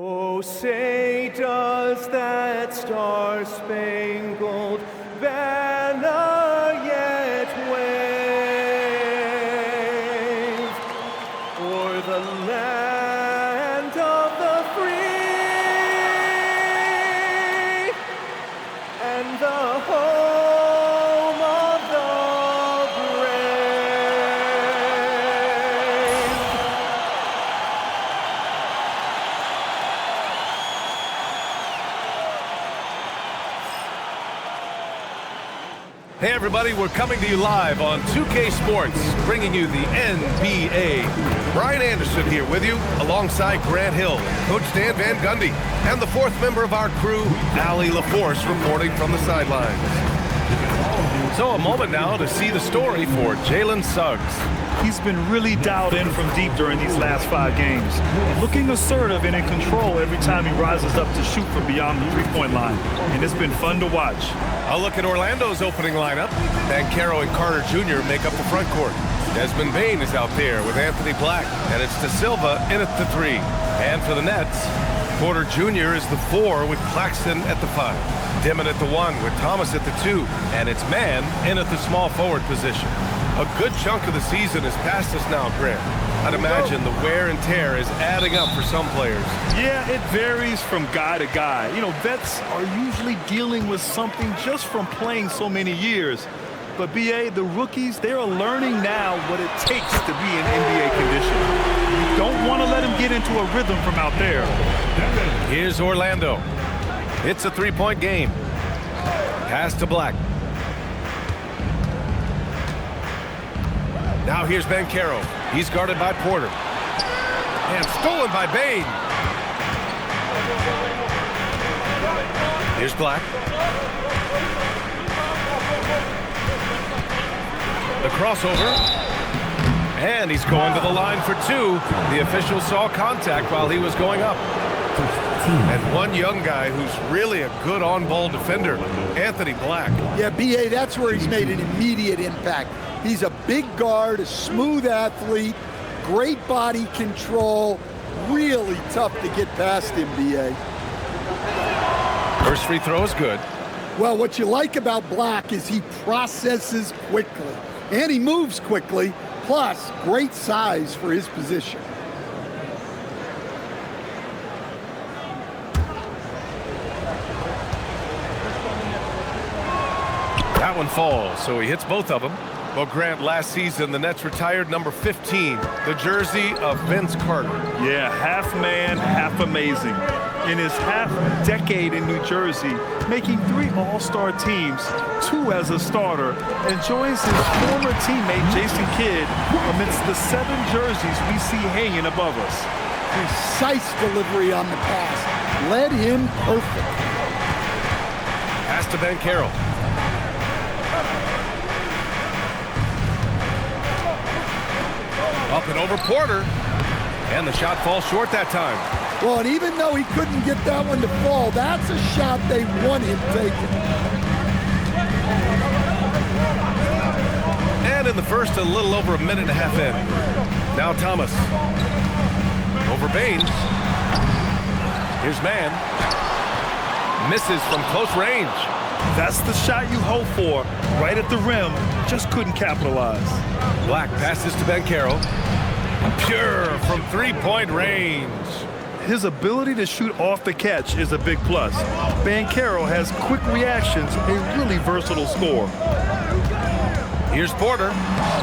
Oh, say does that star-spangled banner yet wave o'er the land of the free and the home of the Hey everybody, we're coming to you live on 2K Sports, bringing you the NBA. Brian Anderson here with you, alongside Grant Hill, Coach Dan Van Gundy, and the fourth member of our crew, Allie LaForce, reporting from the sidelines. So a moment now to see the story for Jalen Suggs. He's been really dialed in from deep during these last 5 games, looking assertive and in control every time he rises up to shoot from beyond the three-point line, and it's been fun to watch. A look at Orlando's opening lineup. Banchero and Carter Jr. make up the front court. Desmond Bane is out there with Anthony Black, and it's De Silva in at the 3. And for the Nets, Porter Jr. is the 4 with Claxton at the 5. Dimon at the 1 with Thomas at the 2, and it's Mann in at the small forward position. A good chunk of the season is past us now, Grant. I'd imagine the wear and tear is adding up for some players. Yeah, it varies from guy to guy. You know, vets are usually dealing with something just from playing so many years. But, B.A., the rookies, they are learning now what it takes to be in NBA condition. You don't want to let them get into a rhythm from out there. Here's Orlando. It's a three-point game. Pass to Black. Now here's Banchero. He's guarded by Porter. And stolen by Bane. Here's Black. The crossover. And he's going to the line for 2. The official saw contact while he was going up. And one young guy who's really a good on-ball defender, Anthony Black. Yeah, B.A., that's where he's made an immediate impact. He's a big guard, a smooth athlete, great body control, really tough to get past him, B.A. First free throw is good. Well, what you like about Black is he processes quickly, and he moves quickly, plus great size for his position. That one falls, so he hits both of them. Well, Grant, last season, the Nets retired number 15, the jersey of Vince Carter. Yeah, half man, half amazing. In his half-decade in New Jersey, making 3 All-Star teams, 2 as a starter, and joins his former teammate Jason Kidd amidst the 7 jerseys we see hanging above us. Precise delivery on the pass. Led him perfect. Pass to Banchero. Up and over Porter. And the shot falls short that time. Well, and even though he couldn't get that one to fall, that's a shot they want him taking. And in the first, a little over a minute and a half in. Now Thomas. Over Bane. Here's Mann. Misses from close range. That's the shot you hope for, right at the rim. Just couldn't capitalize. Black passes to Banchero. Pure from three-point range. His ability to shoot off the catch is a big plus. Banchero has quick reactions, a really versatile scorer. Here's Porter.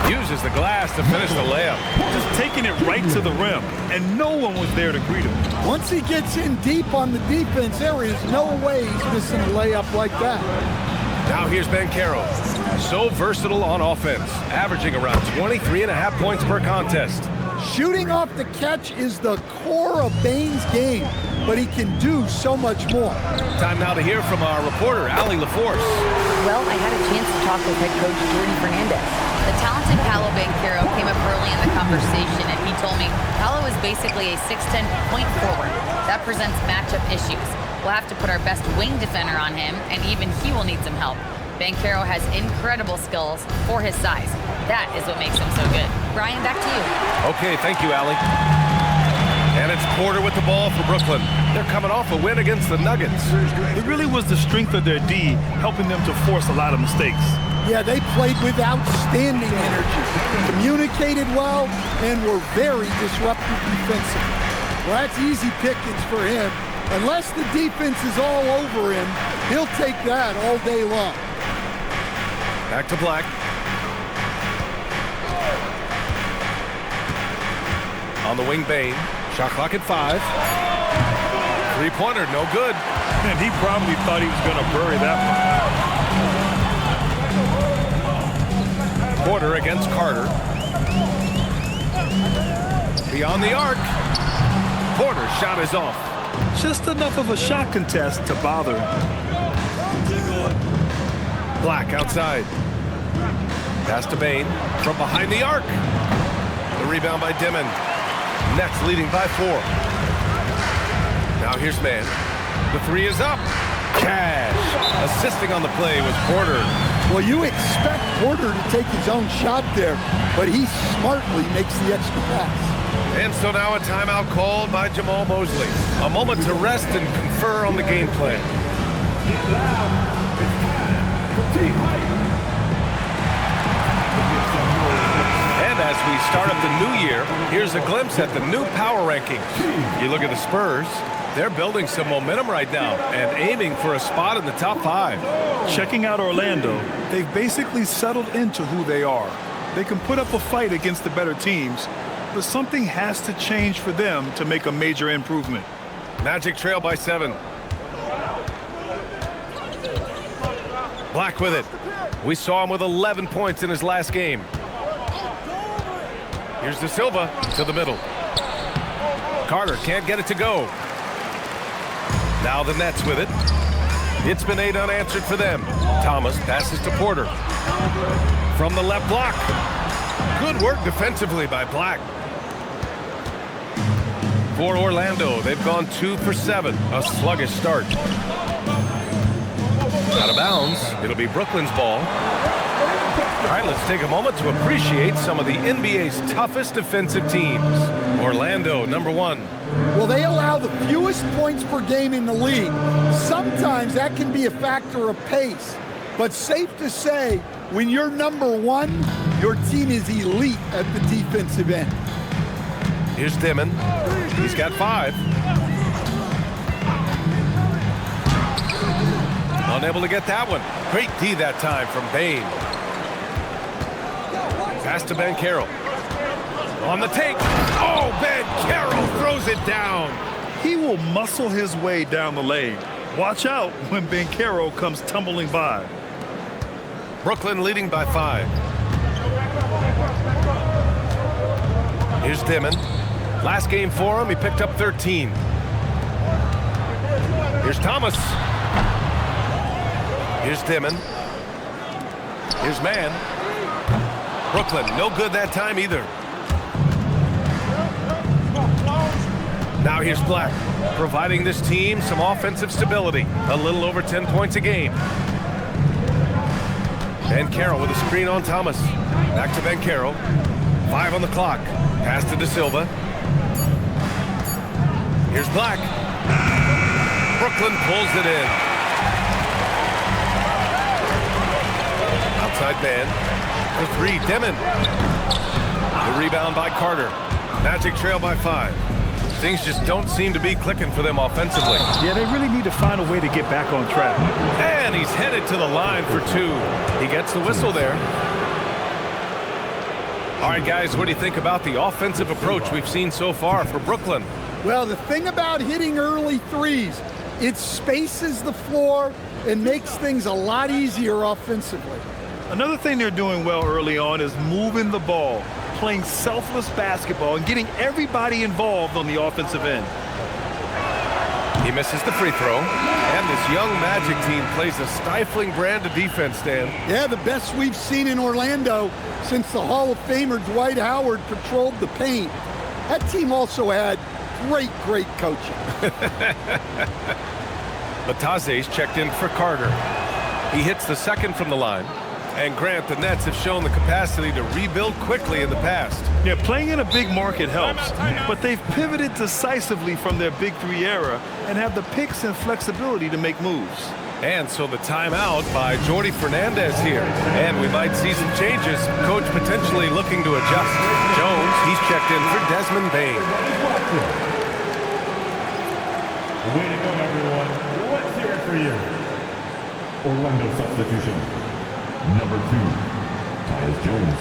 Uses the glass to finish the layup. Just taking it right to the rim, and no one was there to greet him. Once he gets in deep on the defense, there is no way he's missing a layup like that. Now here's Banchero. So versatile on offense, averaging around 23.5 points per contest. Shooting off the catch is the core of Bane's game, but he can do so much more. Time now to hear from our reporter, Allie LaForce. Well, I had a chance to talk with head coach Jordan Fernandez. The talented Paolo Banchero came up early in the conversation, and he told me Paolo is basically a 6'10" point forward. That presents matchup issues. We'll have to put our best wing defender on him, and even he will need some help. Banchero has incredible skills for his size. That is what makes him so good. Brian, back to you. Okay, thank you, Allie. And it's Porter with the ball for Brooklyn. They're coming off a win against the Nuggets. It really was the strength of their D helping them to force a lot of mistakes. Yeah, they played with outstanding energy, communicated well, and were very disruptive defensively. Well, that's easy pickings for him. Unless the defense is all over him, he'll take that all day long. Back to Black. On the wing, Bane. Shot clock at 5. Three-pointer, no good. And he probably thought he was going to bury that one. Porter against Carter. Beyond the arc. Porter's shot is off. Just enough of a shot contest to bother him. Black outside. Pass to Bane from behind the arc. The rebound by Dimon. Nets leading by 4. Now here's Mann. The 3 is up. Cash. Assisting on the play was Porter. Well, you expect Porter to take his own shot there, but he smartly makes the extra pass. And so now a timeout called by Jamal Mosley. A moment to rest and confer on the game plan. And as we start up the new year, here's a glimpse at the new power rankings. You look at the Spurs, they're building some momentum right now and aiming for a spot in the top 5. Checking out Orlando, they've basically settled into who they are. They can put up a fight against the better teams, but something has to change for them to make a major improvement. Magic trail by 7. Black with it. We saw him with 11 points in his last game. Here's De Silva to the middle. Carter can't get it to go. Now the Nets with it. It's been 8 unanswered for them. Thomas passes to Porter. From the left block. Good work defensively by Black. For Orlando, they've gone 2 for 7. A sluggish start. Out of bounds. It'll be Brooklyn's ball. All right, let's take a moment to appreciate some of the NBA's toughest defensive teams. Orlando, number 1. Well, they allow the fewest points per game in the league. Sometimes that can be a factor of pace. But safe to say, when you're number 1, your team is elite at the defensive end. Here's Dimon. He's got 5. Unable to get that one. Great D that time from Bane. Pass to Banchero. On the take. Oh, Banchero throws it down. He will muscle his way down the lane. Watch out when Banchero comes tumbling by. Brooklyn leading by 5. Here's Dimon. Last game for him, he picked up 13. Here's Thomas. Here's Dimon. Here's Mann. Brooklyn, no good that time either. Now here's Black, providing this team some offensive stability. A little over 10 points a game. Banchero with a screen on Thomas. Back to Banchero. 5 on the clock. Pass to De Silva. Here's Black. Brooklyn pulls it in. Outside man. For 3, Dimon. The rebound by Carter. Magic trail by 5. Things just don't seem to be clicking for them offensively. Yeah, they really need to find a way to get back on track. And he's headed to the line for 2. He gets the whistle there. All right, guys, what do you think about the offensive approach we've seen so far for Brooklyn? Well, the thing about hitting early threes, it spaces the floor and makes things a lot easier offensively. Another thing they're doing well early on is moving the ball, playing selfless basketball, and getting everybody involved on the offensive end. He misses the free throw, and this young Magic team plays a stifling brand of defense, Dan. Yeah, the best we've seen in Orlando since the Hall of Famer Dwight Howard patrolled the paint. That team also had great coaching. Bataze's checked in for Carter. He hits the second from the line. And Grant, the Nets have shown the capacity to rebuild quickly in the past. Yeah, playing in a big market helps, but they've pivoted decisively from their Big Three era and have the picks and flexibility to make moves. And so the timeout by Jordi Fernandez here. And we might see some changes. Coach potentially looking to adjust. Jones, he's checked in for Desmond Bain. Way to go, everyone. Let's hear it for you. Orlando substitution. Number 2, Tyus Jones.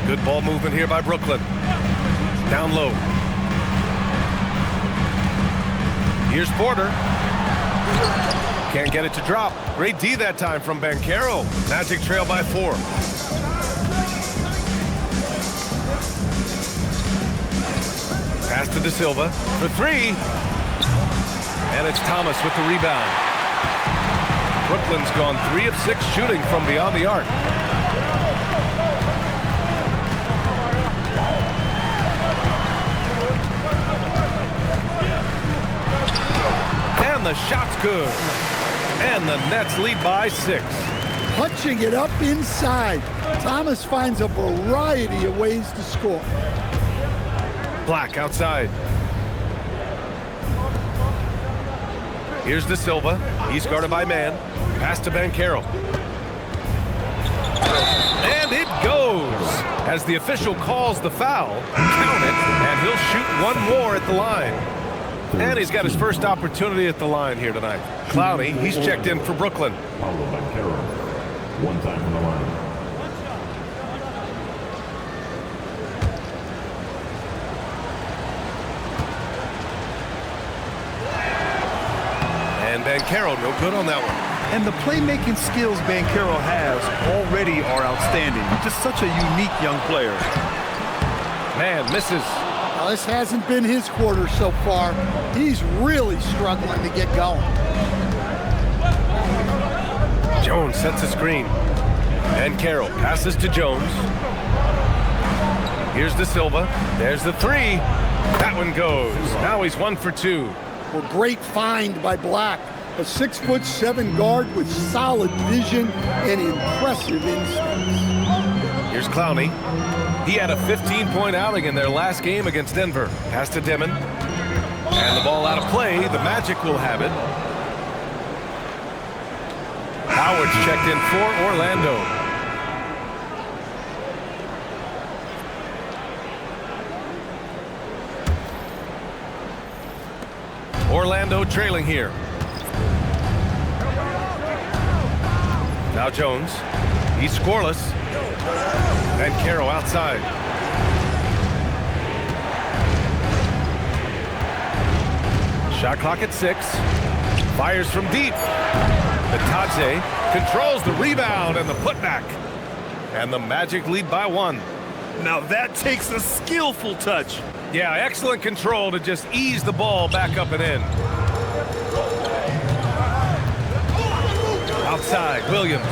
Good ball movement here by Brooklyn. Down low. Here's Porter. Can't get it to drop. Great D that time from Banchero. Magic trail by 4. Pass to De Silva for 3. And it's Thomas with the rebound. Brooklyn's gone 3 of 6 shooting from beyond the arc. And the shot's good. And the Nets lead by 6. Punching it up inside. Thomas finds a variety of ways to score. Black outside. Here's De Silva. He's guarded by man. Pass to Banchero. And it goes. As the official calls the foul, count it, and he'll shoot one more at the line. And he's got his first opportunity at the line here tonight. Clowney, he's checked in for Brooklyn. Paulo Banchero. One time from the line. And Banchero, no good on that one. And the playmaking skills Banchero has already are outstanding. Just such a unique young player. Man, misses. Now, this hasn't been his quarter so far. He's really struggling to get going. Jones sets a screen. And Carroll passes to Jones. Here's De Silva. There's the 3. That one goes. Now he's 1 for 2. Well, great find by Black. A 6'7" guard with solid vision and impressive instincts. Here's Clowney. He had a 15-point outing in their last game against Denver. Pass to Dimon. And the ball out of play. The Magic will have it. Howard's checked in for Orlando. Orlando trailing here. Now Jones. He's scoreless. And Banchero outside. Shot clock at 6. Fires from deep. Bitadze controls the rebound and the putback. And the Magic lead by 1. Now that takes a skillful touch. Yeah, excellent control to just ease the ball back up and in. Outside, Williams.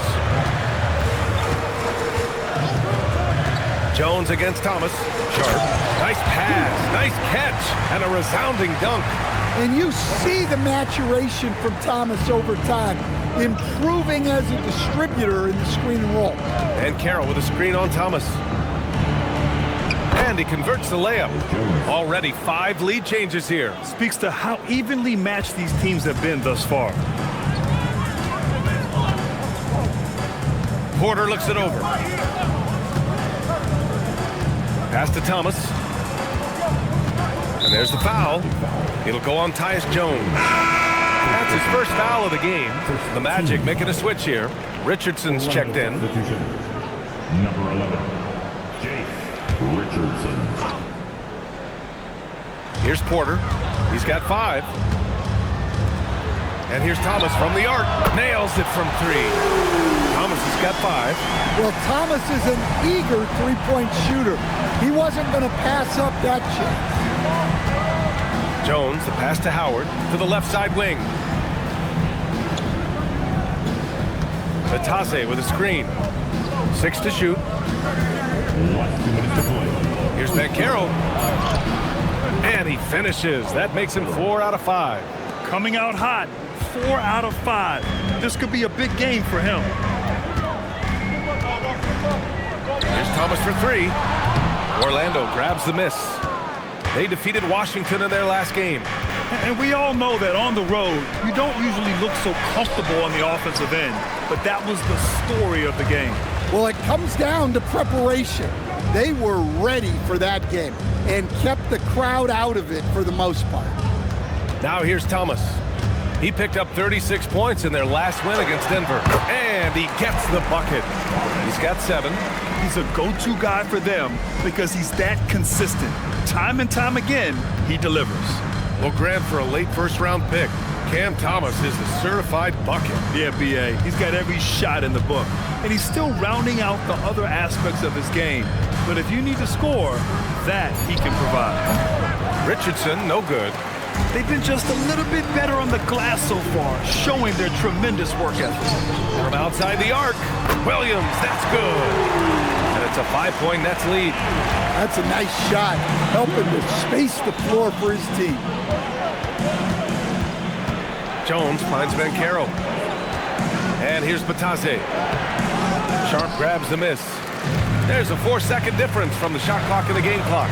Jones against Thomas. Sharp. Nice pass, nice catch, and a resounding dunk. And you see the maturation from Thomas over time, improving as a distributor in the screen and roll. And Carroll with a screen on Thomas. And he converts the layup. Already 5 lead changes here. Speaks to how evenly matched these teams have been thus far. Porter looks it over. Pass to Thomas. And there's the foul. It'll go on Tyus Jones. That's his first foul of the game. The Magic making a switch here. Richardson's checked in. Number 11, Jake Richardson. Here's Porter. He's got 5. And here's Thomas from the arc. Nails it from 3. Thomas has got 5. Well, Thomas is an eager three-point shooter. He wasn't going to pass up that chance. Jones, the pass to Howard, to the left side wing. Bitadze with a screen. 6 to shoot. Last 2 minutes to play. Here's Bancaro. And he finishes. That makes him 4 out of 5. Coming out hot, 4 out of 5. This could be a big game for him. Here's Thomas for 3. Orlando grabs the miss. They defeated Washington in their last game. And we all know that on the road, you don't usually look so comfortable on the offensive end. But that was the story of the game. Well, it comes down to preparation. They were ready for that game and kept the crowd out of it for the most part. Now here's Thomas. He picked up 36 points in their last win against Denver. And he gets the bucket. He's got 7. He's a go-to guy for them because he's that consistent. Time and time again, he delivers. Well, Grant, for a late first-round pick, Cam Thomas is the certified bucket. Yeah, B.A. He's got every shot in the book. And he's still rounding out the other aspects of his game. But if you need to score, that he can provide. Richardson, no good. They've been just a little bit better on the glass so far, showing their tremendous work ethic. From outside the arc, Williams, that's good. And it's a 5-point Nets lead. That's a nice shot, helping to space the floor for his team. Jones finds Bancaro. And here's Batase. Sharp grabs the miss. There's a 4-second difference from the shot clock and the game clock.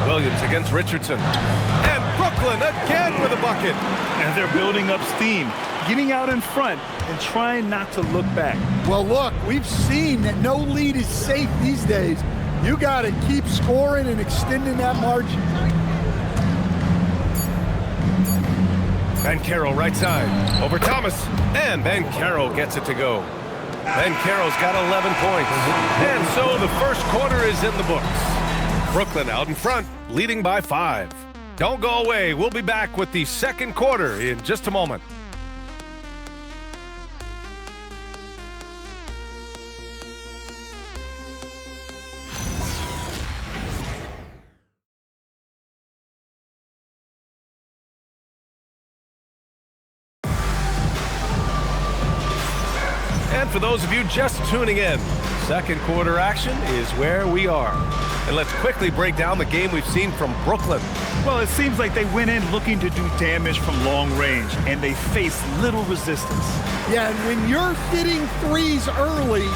Williams against Richardson. And Brooklyn again with a bucket. And they're building up steam, getting out in front and trying not to look back. Well, look, we've seen that no lead is safe these days. You got to keep scoring and extending that margin. Bancaro right side, over Thomas, and Bancaro gets it to go. Bancaro's got 11 points, and so the first quarter is in the books. Brooklyn out in front, leading by 5. Don't go away, we'll be back with the second quarter in just a moment. And for those of you just tuning in, second quarter action is where we are. And let's quickly break down the game we've seen from Brooklyn. Well, it seems like they went in looking to do damage from long range, and they faced little resistance. Yeah, and when you're hitting threes early,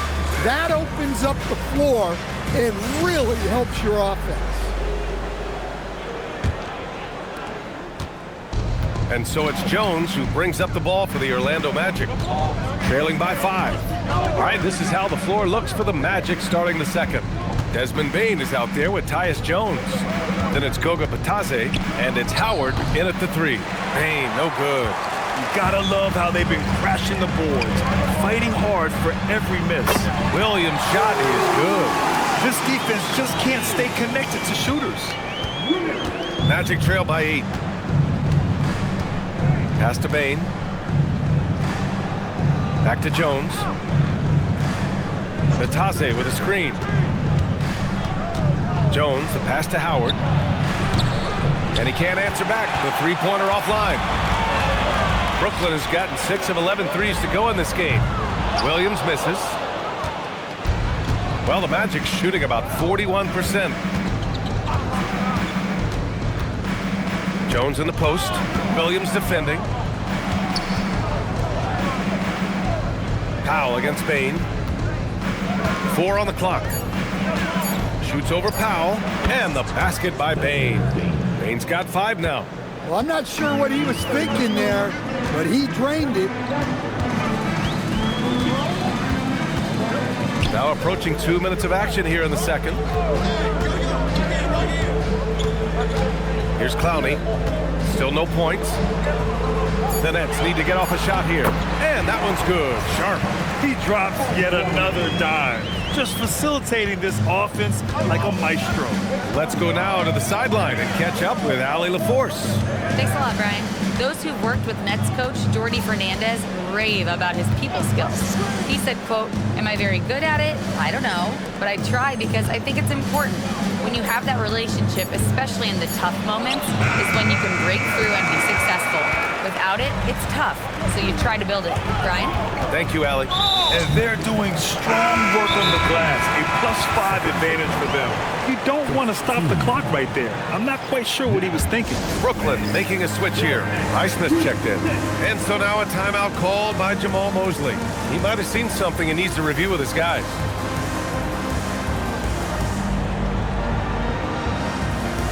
that opens up the floor and really helps your offense. And so it's Jones who brings up the ball for the Orlando Magic, trailing by 5. All right, this is how the floor looks for the Magic starting the second. Desmond Bane is out there with Tyus Jones. Then it's Goga Batase, and it's Howard in at the 3. Bane, no good. You gotta love how they've been crashing the boards, fighting hard for every miss. Williams' shot is good. This defense just can't stay connected to shooters. Magic trail by 8. Pass to Bane. Back to Jones. Batase with a screen. Jones, the pass to Howard. And he can't answer back. The three-pointer offline. Brooklyn has gotten 6 of 11 threes to go in this game. Williams misses. Well, the Magic's shooting about 41%. Jones in the post. Williams defending. Powell against Bane. 4 on the clock. Shoots over Powell, and the basket by Bane. Bane's got 5 now. Well, I'm not sure what he was thinking there, but he drained it. Now approaching 2 minutes of action here in the second. Here's Clowney. Still no points. The Nets need to get off a shot here. And that one's good. Sharp. He drops yet another dime, just facilitating this offense like a maestro. Let's go now to the sideline and catch up with Allie LaForce. Thanks a lot, Brian. Those who've worked with Nets coach Jordi Fernandez rave about his people skills. He said, quote, "Am I very good at it? I don't know, but I try because I think it's important. When you have that relationship, especially in the tough moments, is when you can break through and be successful." Without it, it's tough, so you try to build it. Brian? Thank you, Allie. And they're doing strong work on the glass. A +5 advantage for them. You don't want to stop the clock right there. I'm not quite sure what he was thinking. Brooklyn making a switch here. Highsmith checked in. And so now a timeout called by Jamal Mosley. He might have seen something and needs to review with his guys.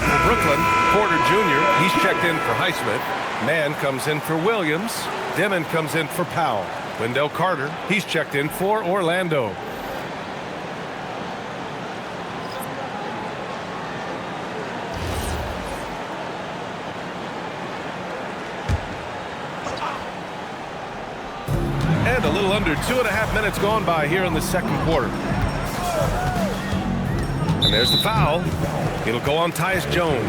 For Brooklyn, Porter Jr., he's checked in for Highsmith. Mann comes in for Williams. Dimon comes in for Powell. Wendell Carter, he's checked in for Orlando. And a little under 2.5 minutes gone by here in the second quarter. And there's the foul. It'll go on Tyus Jones.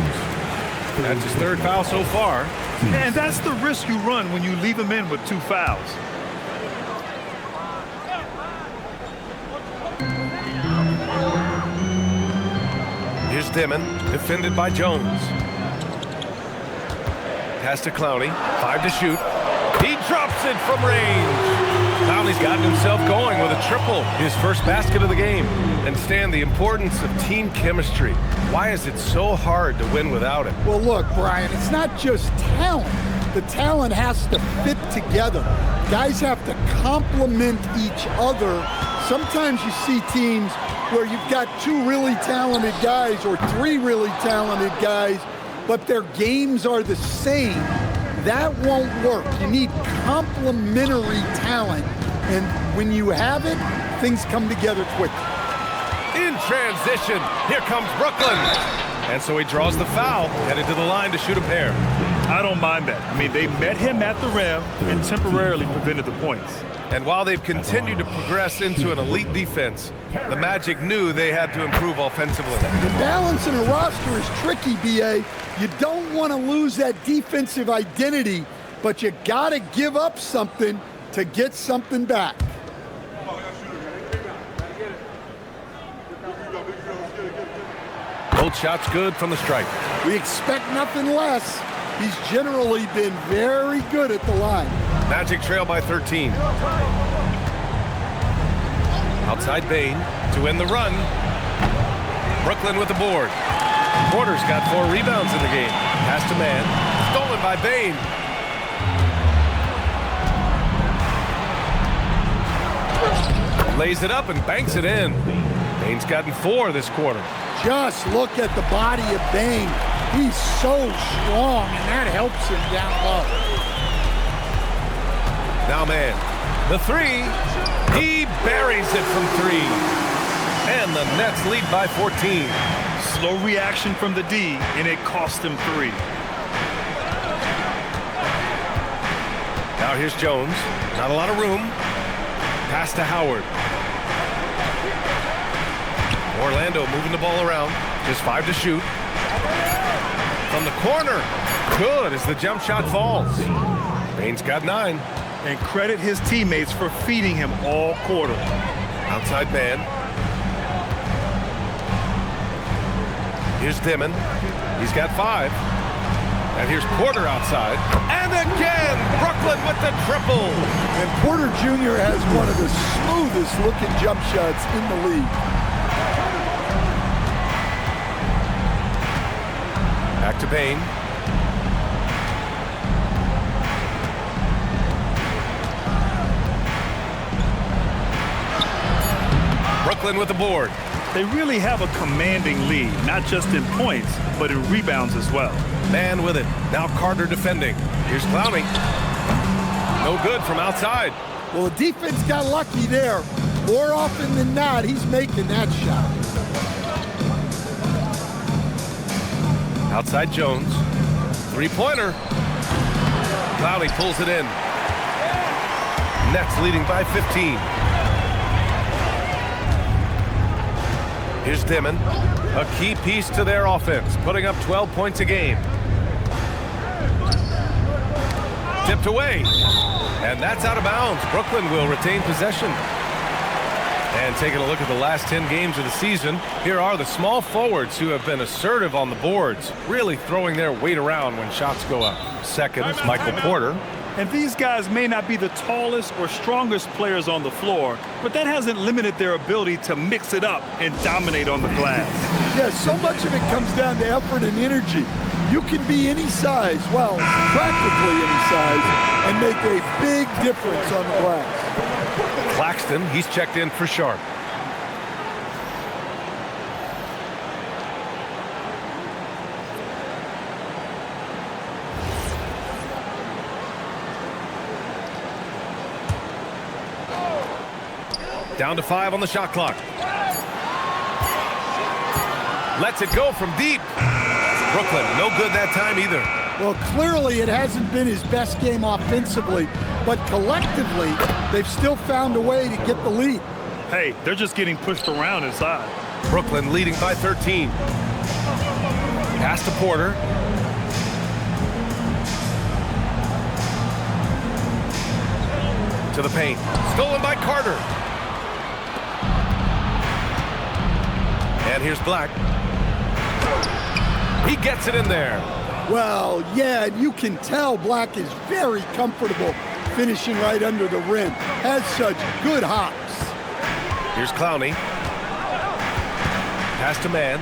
That's his third foul so far. And that's the risk you run when you leave him in with 2 fouls. Here's Dimon, defended by Jones. Pass to Clowney, 5 to shoot. He drops it from range. Clowney's gotten himself going with a triple, his first basket of the game. And Stan, the importance of team chemistry. Why is it so hard to win without it? Well, look, Brian, it's not just talent. The talent has to fit together. Guys have to complement each other. Sometimes you see teams where you've got 2 really talented guys or 3 really talented guys, but their games are the same. That won't work. You need complementary talent. And when you have it, things come together quickly. In transition, here comes Brooklyn. And so he draws the foul, headed to the line to shoot a pair. I don't mind that. I mean, they met him at the rim and temporarily prevented the points. And while they've continued to progress into an elite defense, the Magic knew they had to improve offensively. The balance in a roster is tricky, B.A. You don't want to lose that defensive identity, but you got to give up something to get something back. Both shots good from the stripe. We expect nothing less. He's generally been very good at the line. Magic trail by 13. Outside Bane to end the run. Brooklyn with the board. Porter's got 4 rebounds in the game. Pass to Mann. Stolen by Bane. Lays it up and banks it in. Bane's gotten 4 this quarter. Just look at the body of Bane. He's so strong, and that helps him down low. Now Mann. The 3. He buries it from 3. And the Nets lead by 14. Slow reaction from the D, and it cost him 3. Now here's Jones. Not a lot of room. Pass to Howard. Orlando moving the ball around. Just 5 to shoot. From the corner. Good as the jump shot falls. Bane's got 9. And credit his teammates for feeding him all quarter. Outside Mann. Here's Dimon. He's got 5. And here's Porter outside. And again, Brooklyn with the triple. And Porter Jr. has one of the smoothest looking jump shots in the league. Back to Bane. Brooklyn with the board. They really have a commanding lead, not just in points, but in rebounds as well. Mann with it. Now Carter defending. Here's Clowney. No good from outside. Well, the defense got lucky there. More often than not, he's making that shot. Outside Jones. 3-pointer. Clowney pulls it in. Nets leading by 15. Here's Dimon, a key piece to their offense, putting up 12 points a game. Tipped away, and that's out of bounds. Brooklyn will retain possession. And taking a look at the last 10 games of the season, here are the small forwards who have been assertive on the boards, really throwing their weight around when shots go up. Second is Michael Porter. And these guys may not be the tallest or strongest players on the floor, but that hasn't limited their ability to mix it up and dominate on the glass. Yeah, so much of it comes down to effort and energy. You can be any size, well, practically any size, and make a big difference on the glass. Claxton, he's checked in for Sharp. Down to 5 on the shot clock. Lets it go from deep. Brooklyn, no good that time either. Well, clearly it hasn't been his best game offensively, but collectively, they've still found a way to get the lead. Hey, they're just getting pushed around inside. Brooklyn leading by 13. Pass to Porter. To the paint. Stolen by Carter. And here's Black. He gets it in there. Well, yeah, you can tell Black is very comfortable finishing right under the rim. Has such good hops. Here's Clowney. Pass to Man.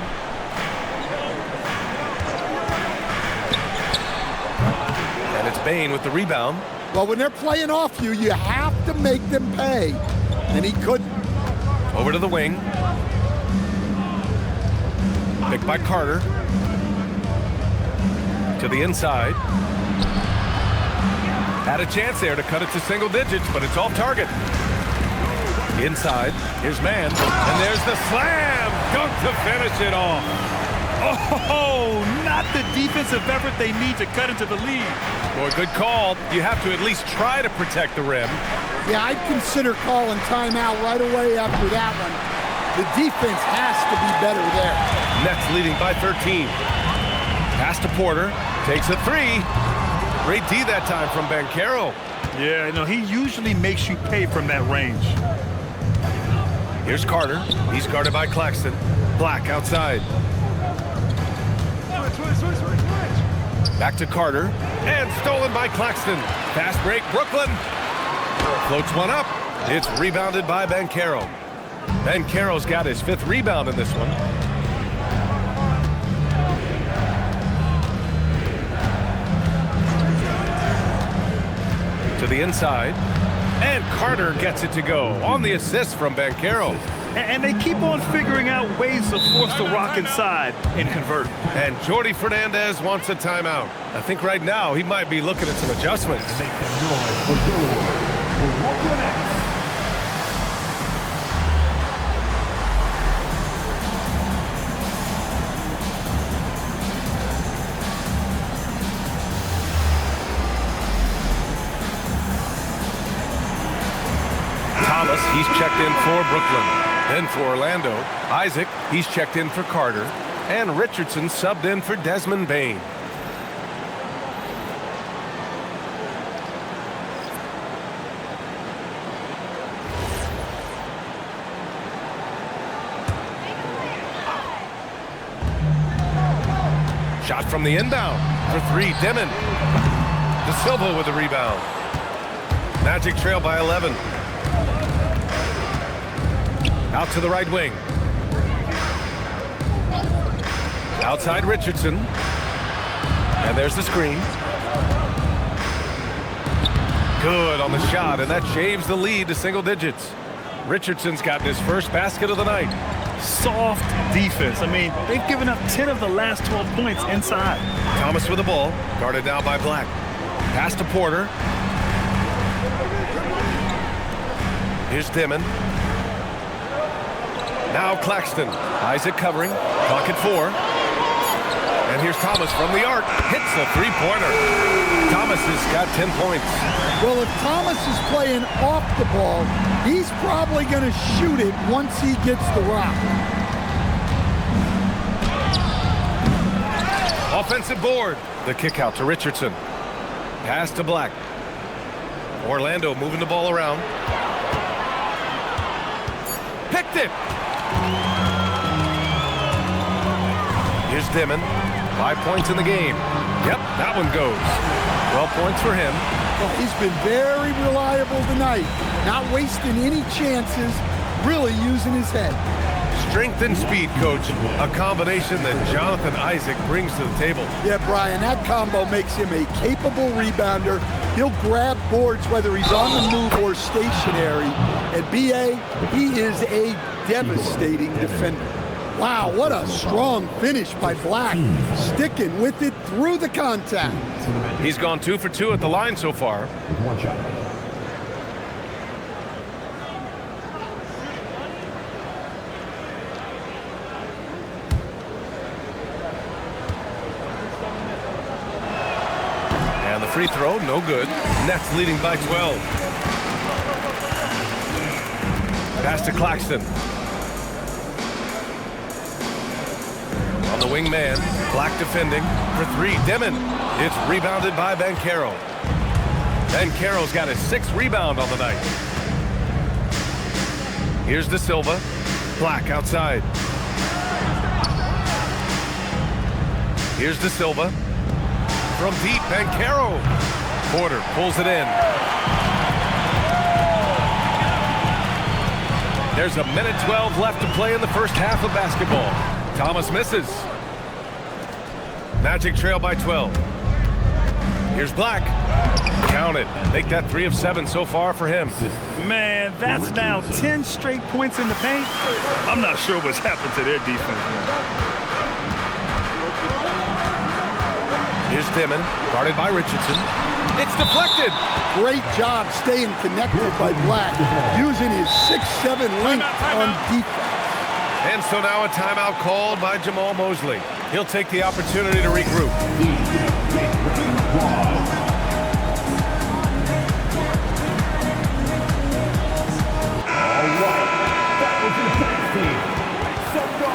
And it's Bane with the rebound. Well, when they're playing off you, you have to make them pay. And he couldn't. Over to the wing. Picked by Carter. To the inside. Had a chance there to cut it to single digits, but it's off target. Inside. Here's Man. And there's the slam. Dunk to finish it off. Oh, not the defensive effort they need to cut into the lead. Boy, good call. You have to at least try to protect the rim. Yeah, I'd consider calling timeout right away after that one. The defense has to be better there. Nets leading by 13. Pass to Porter. Takes a three. Great D that time from Banchero. Yeah, you know, he usually makes you pay from that range. Here's Carter. He's guarded by Claxton. Black outside. Back to Carter. And stolen by Claxton. Fast break, Brooklyn. Floats one up. It's rebounded by Banchero. Banchero's got his 5th rebound in this one. To the inside. And Carter gets it to go on the assist from Banchero. And they keep on figuring out ways to force the rock inside and convert. And Jordi Fernandez wants a timeout. I think right now he might be looking at some adjustments. Make some noise for the Brooklyn Nets. Thomas, he's checked in for Brooklyn. Then for Orlando, Isaac, he's checked in for Carter. And Richardson subbed in for Desmond Bane. Shot from the inbound for 3, Dimon. De Silva with the rebound. Magic trail by 11. Out to the right wing. Outside Richardson. And there's the screen. Good on the shot, and that shaves the lead to single digits. Richardson's gotten his first basket of the night. Soft defense. I mean, they've given up 10 of the last 12 points inside. Thomas with the ball, guarded now by Black. Pass to Porter. Here's Dimon. Now Claxton. Isaac covering. Clock at 4. And here's Thomas from the arc. Hits a three-pointer. Thomas has got 10 points. Well, if Thomas is playing off the ball, he's probably going to shoot it once he gets the rock. Offensive board. The kick out to Richardson. Pass to Black. Orlando moving the ball around. picked it. Here's Dimon. 5 points in the game. Yep, that one goes. 12 points for him. Well, he's been very reliable tonight. Not wasting any chances, really using his head. Strength and speed, Coach. A combination that Jonathan Isaac brings to the table. Yeah, Brian, that combo makes him a capable rebounder. He'll grab boards whether he's on the move or stationary. And B.A., he is a devastating defender. Wow, what a strong finish by Black, sticking with it through the contact. He's gone 2 for 2 at the line so far. One shot. And the free throw, no good. Nets leading by 12. Pass to Claxton. On the wing man, Black defending for 3. Dimon. It's rebounded by Banchero. Banchero's got his 6th rebound on the night. Here's De Silva. Black outside. Here's De Silva. From deep, Banchero. Porter pulls it in. There's a minute 12 left to play in the first half of basketball. Thomas misses. Magic trail by 12. Here's Black. Count it. Make that 3 of 7 so far for him. Man, that's now 10 straight points in the paint. I'm not sure what's happened to their defense. Here's Dimon, guarded by Richardson. It's deflected. Great job staying connected by Black, using his 6'7" length on defense. And so now a timeout called by Jamal Mosley. He'll take the opportunity to regroup. All right, that was your best team. So go.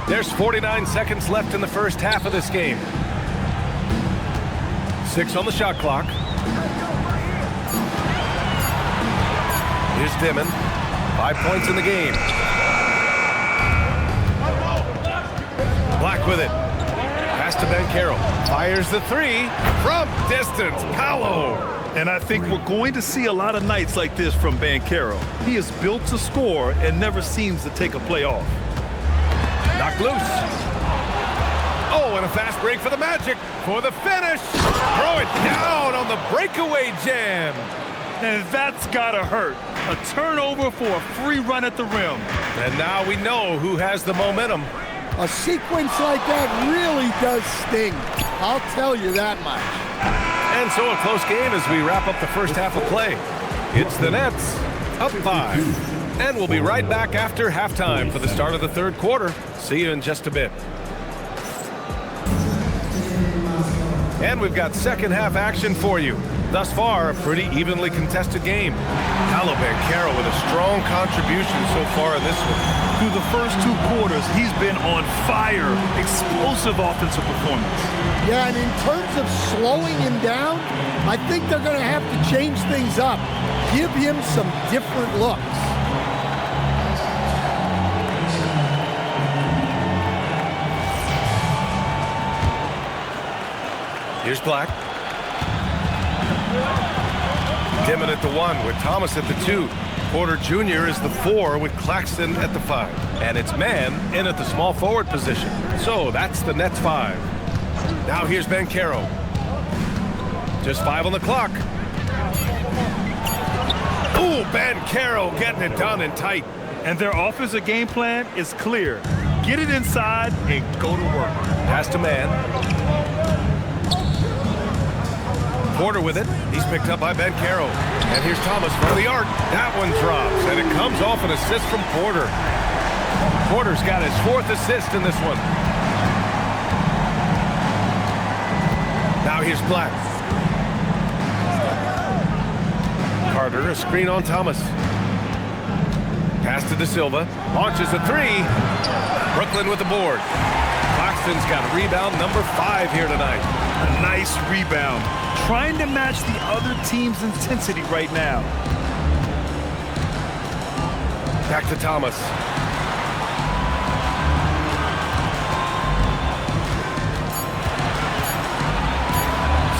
There's 49 seconds left in the first half of this game. 6 on the shot clock. Here's Dimon. 5 points in the game. Black with it. Pass to Banchero. Fires the 3 from distance. Paolo. And I think we're going to see a lot of nights like this from Banchero. He is built to score and never seems to take a play off. Knocked loose. Oh, and a fast break for the Magic for the finish. Throw it down on the breakaway jam. And that's gotta hurt. A turnover for a free run at the rim. And now we know who has the momentum. A sequence like that really does sting. I'll tell you that much. And so a close game as we wrap up the first half of play. It's the Nets up 5. And we'll be right back after halftime for the start of the third quarter. See you in just a bit. And we've got second half action for you. Thus far, a pretty evenly contested game. Paolo Banchero with a strong contribution so far in this one. Through the first 2 quarters, he's been on fire. Explosive offensive performance. Yeah, and in terms of slowing him down, I think they're going to have to change things up. Give him some different looks. Here's Black. Dimon at the 1 with Thomas at the 2. Porter Jr. is the 4 with Claxton at the 5. And it's man in at the small forward position. So that's the Nets 5. Now here's Banchero. Just 5 on the clock. Ooh, Banchero getting it done and tight. And their offensive game plan is clear. Get it inside and go to work. Pass to man. Porter with it. He's picked up by Banchero. And here's Thomas from the arc. That one drops, and it comes off an assist from Porter. Porter's got his 4th assist in this one. Now here's Black. Carter, a screen on Thomas. Pass to De Silva. Launches a three. Brooklyn with the board. Claxton's got rebound number 5 here tonight. A nice rebound. Trying to match the other team's intensity right now. Back to Thomas.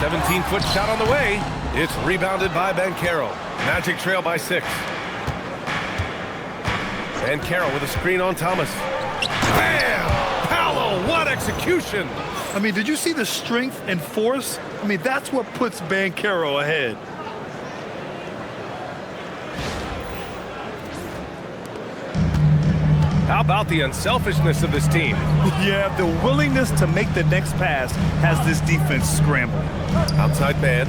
"17-foot shot on the way. It's rebounded by Banchero. Magic trail by 6. Banchero with a screen on Thomas. Bam! Paolo, what execution! I mean, did you see the strength and force? I mean, that's what puts Banchero ahead. How about the unselfishness of this team? Yeah, the willingness to make the next pass has this defense scrambling. Outside man.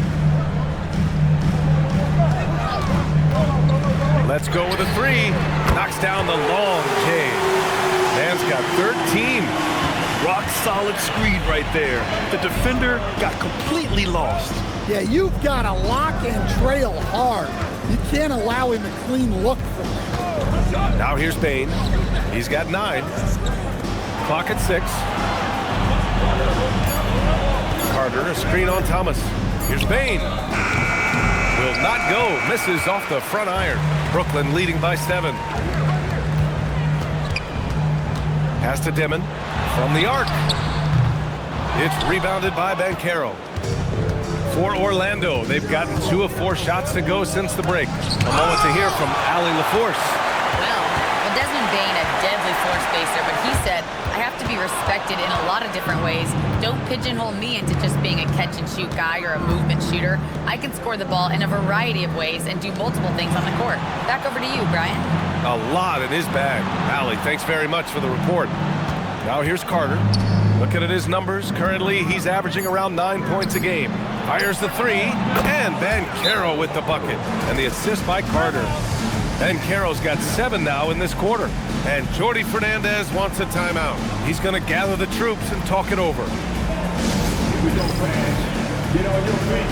Let's go with a 3. Knocks down the long J. Man's got 13. Rock solid screen right there. The defender got completely lost. Yeah, you've got to lock and trail hard. You can't allow him a clean look from there. Now here's Bane. He's got 9. Clock at 6. Carter, a screen on Thomas. Here's Bane. Will not go. Misses off the front iron. Brooklyn leading by 7. Pass to Dimon. From the arc. It's rebounded by Banchero. For Orlando, they've gotten 2 of 4 shots to go since the break. A moment to hear from Allie LaForce. Well, Desmond Bane, a deadly floor spacer, but he said, I have to be respected in a lot of different ways. Don't pigeonhole me into just being a catch-and-shoot guy or a movement shooter. I can score the ball in a variety of ways and do multiple things on the court. Back over to you, Brian. A lot in his bag. Allie, thanks very much for the report. Now here's Carter. Looking at his numbers, currently he's averaging around 9 points a game. Fires the 3, and Banchero with the bucket. And the assist by Carter. Banchero's got 7 now in this quarter. And Jordi Fernandez wants a timeout. He's going to gather the troops and talk it over. Here we go, fans. Get on your feet.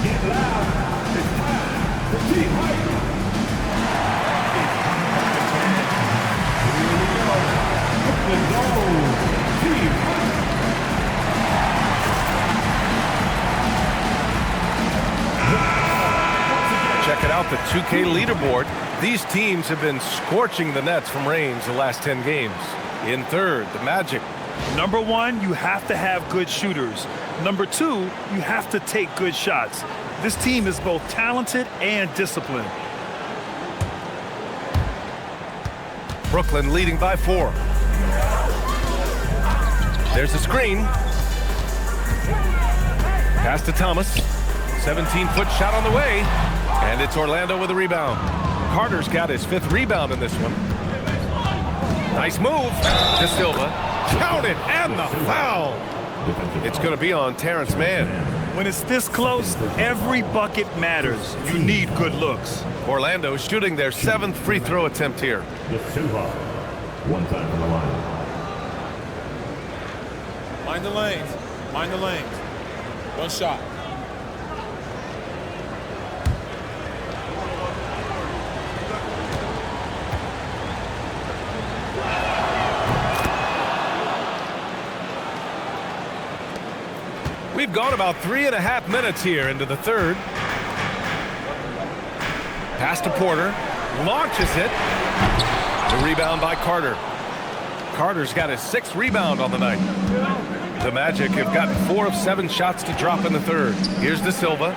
Get loud. It's time for team hype. Let's go. Team hype. Check it out, the 2K leaderboard. These teams have been scorching the nets from range the last 10 games. In third, the Magic. Number 1, you have to have good shooters. Number 2, you have to take good shots. This team is both talented and disciplined. Brooklyn leading by 4. There's a screen. Pass to Thomas. 17-foot shot on the way. And it's Orlando with a rebound. Carter's got his 5th rebound in this one. Nice move. De Silva. Count it, and the foul. It's going to be on Terrence Mann. When it's this close, every bucket matters. You need good looks. Orlando shooting their 7th free throw attempt here. De Silva. One time from the line. Mind the lanes. Mind the lanes. One shot. We've gone about 3.5 minutes here into the third. Pass to Porter. Launches it. The rebound by Carter. Carter's got his 6th rebound on the night. The Magic have gotten 4 of 7 shots to drop in the third. Here's De Silva.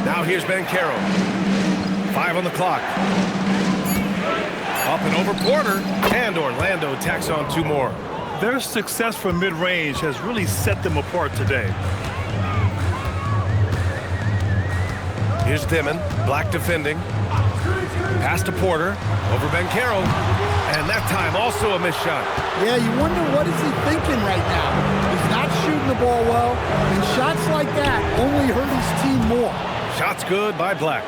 Now here's Banchero. 5 on the clock. Up and over Porter, and Orlando tacks on 2 more. Their success from mid-range has really set them apart today. Here's Dimon, Black defending. Pass to Porter, over Banchero, and that time also a missed shot. Yeah, you wonder what is he thinking right now. He's not shooting the ball well, and shots like that only hurt his team more. Shots good by Black.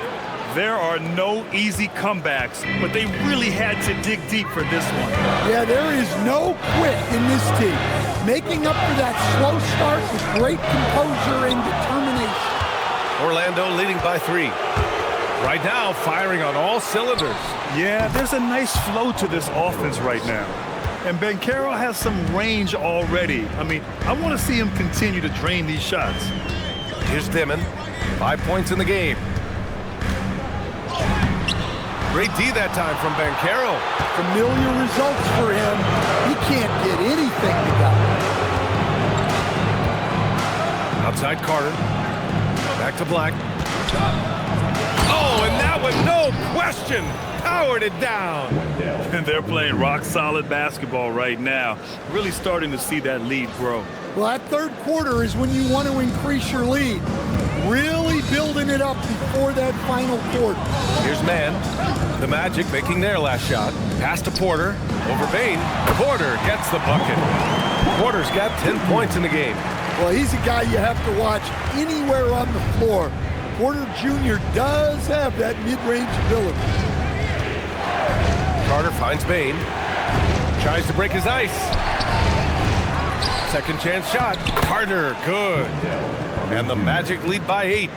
There are no easy comebacks, but they really had to dig deep for this one. Yeah, there is no quit in this team. Making up for that slow start with great composure and determination. Orlando leading by 3. Right now, firing on all cylinders. Yeah, there's a nice flow to this offense right now. And Banchero has some range already. I mean, I want to see him continue to drain these shots. Here's Dimon. 5 points in the game. Great D that time from Banchero. Familiar results for him. He can't get anything to go. Outside Carter. Back to Black. Oh, and that one, no question, powered it down. And they're playing rock-solid basketball right now. Really starting to see that lead grow. Well, that third quarter is when you want to increase your lead. Really building it up before that final quarter. Here's Mann. The Magic making their last shot. Pass to Porter. Over Bane. Porter gets the bucket. Porter's got 10 points in the game. Well, he's a guy you have to watch anywhere on the floor. Porter Jr. does have that mid-range ability. Carter finds Bane. Tries to break his ice. Second chance shot. Carter, good. And the Magic lead by 8.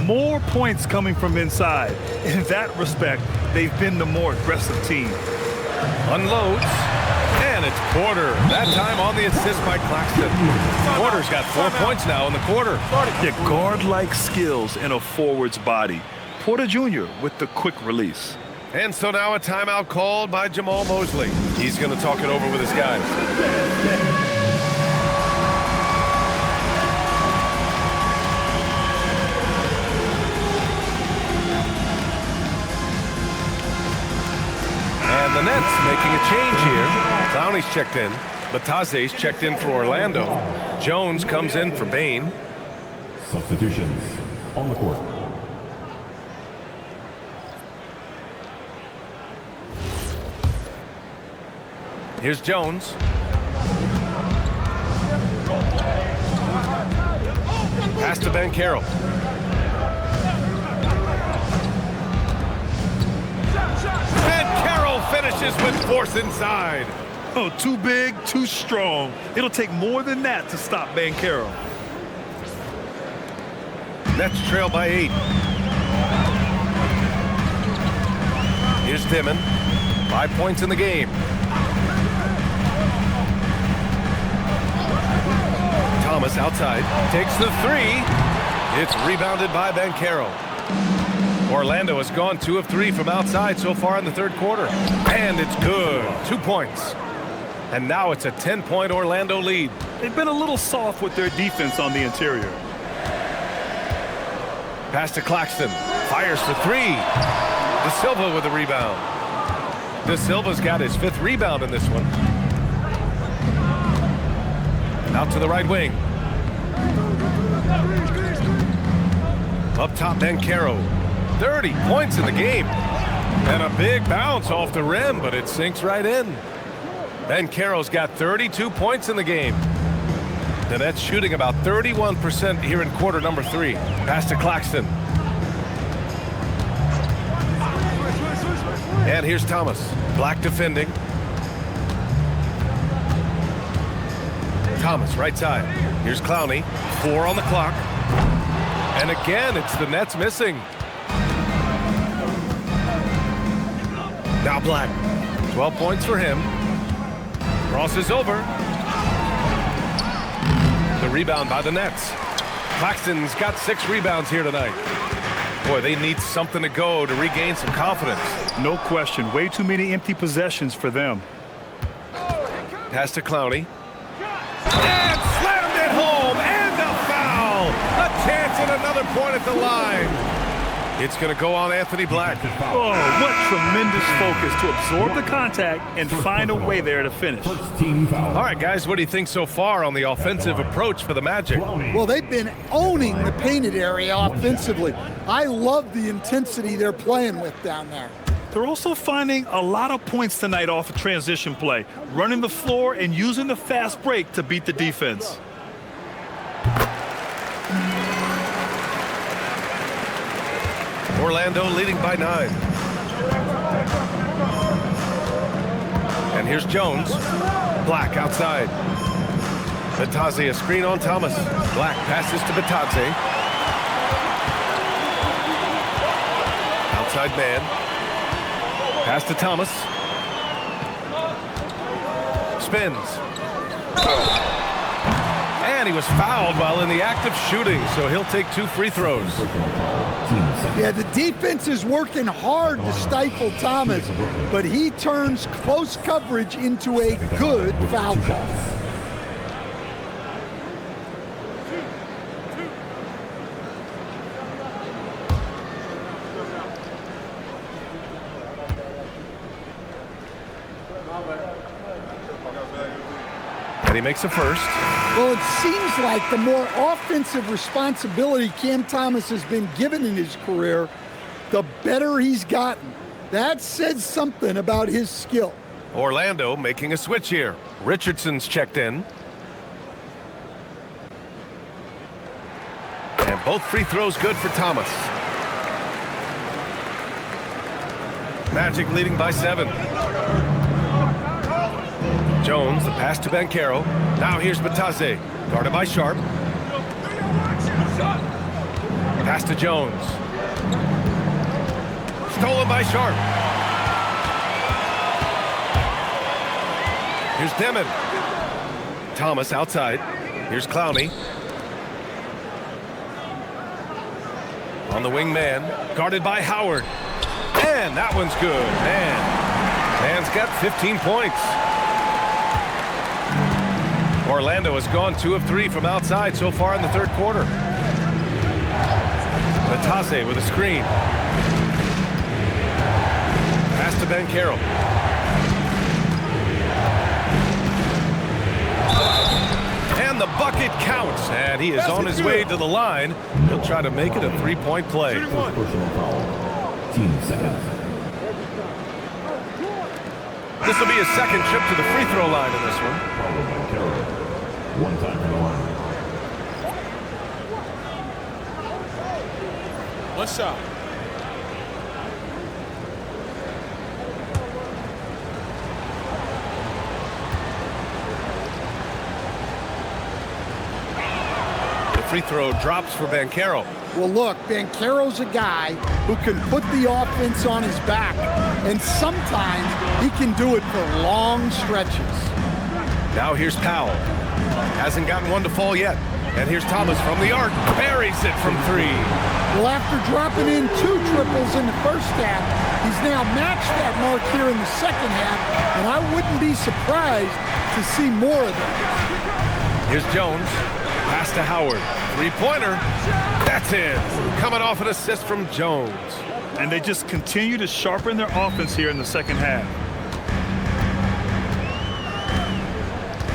More points coming from inside. In that respect, they've been the more aggressive team. Unloads. And it's Porter. That time on the assist by Claxton. Porter's got 4 points now in the quarter. Yeah, guard-like skills in a forward's body. Porter Jr. with the quick release. And so now a timeout called by Jamal Mosley. He's going to talk it over with his guys. And the Nets making a change here. Clowney's checked in. Bataze's checked in for Orlando. Jones comes in for Bane. Substitutions on the court. Here's Jones. Pass to Banchero. Banchero finishes with force inside. Oh, too big, too strong. It'll take more than that to stop Banchero. Nets trail by 8. Here's Dimon. 5 points in the game. Thomas outside. Takes the 3. It's rebounded by Banchero. Orlando has gone 2 of 3 from outside so far in the third quarter. And it's good. 2 points. And now it's a 10-point Orlando lead. They've been a little soft with their defense on the interior. Pass to Claxton. Fires for 3. De Silva with the rebound. De Silva's got his 5th rebound in this one. Out to the right wing. Up top, Banchero. 30 points in the game. And a big bounce off the rim, but it sinks right in. Banchero's got 32 points in the game. The Nets shooting about 31% here in quarter number 3. Pass to Claxton. And here's Thomas. Black defending. Thomas, right side. Here's Clowney. 4 on the clock. And again, it's the Nets missing. Now Black. 12 points for him. Crosses over. The rebound by the Nets. Claxton's got 6 rebounds here tonight. Boy, they need something to go to regain some confidence. No question. Way too many empty possessions for them. Pass to Clowney. And slammed it home. And a foul. A chance at another point at the line. It's going to go on Anthony Black. Oh, what tremendous focus to absorb the contact and find a way there to finish. All right, guys, what do you think so far on the offensive approach for the Magic? Well, they've been owning the painted area offensively. I love the intensity they're playing with down there. They're also finding a lot of points tonight off of transition play, running the floor and using the fast break to beat the defense. Orlando leading by 9. And here's Jones. Black outside. Bataze, a screen on Thomas. Black passes to Bataze. outside man. Pass to Thomas. Spins. And he was fouled while in the act of shooting, so he'll take 2 free throws. Yeah, the defense is working hard to stifle Thomas, but he turns close coverage into a good foul call. And he makes a first. Well, it seems like the more offensive responsibility Cam Thomas has been given in his career, the better he's gotten. That says something about his skill. Orlando making a switch here. Richardson's checked in. And both free throws good for Thomas. Magic leading by 7. Jones, the pass to Banchero. Now here's Batase, guarded by Sharp. Pass to Jones. Stolen by Sharp. Here's Demon. Thomas outside. Here's Clowney. On the wing man, guarded by Howard. And that one's good. Man's got 15 points. Orlando has gone 2 of 3 from outside so far in the third quarter. Batase with a screen. Pass to Banchero. And the bucket counts. And he is on his way to the line. He'll try to make it a 3-point play. Team seconds. This will be his second trip to the free throw line in this one. Followed by Carroll. 1 time for the line. 1 shot. The free throw drops for Banchero. Well, look, Banchero's a guy who can put the offense on his back, and sometimes he can do it for long stretches. Now here's Powell. Hasn't gotten one to fall yet. And here's Thomas from the arc. Buries it from 3. Well, after dropping in 2 triples in the first half, he's now matched that mark here in the second half, and I wouldn't be surprised to see more of them. Here's Jones. Pass to Howard. 3-pointer. That's in. Coming off an assist from Jones. And they just continue to sharpen their offense here in the second half.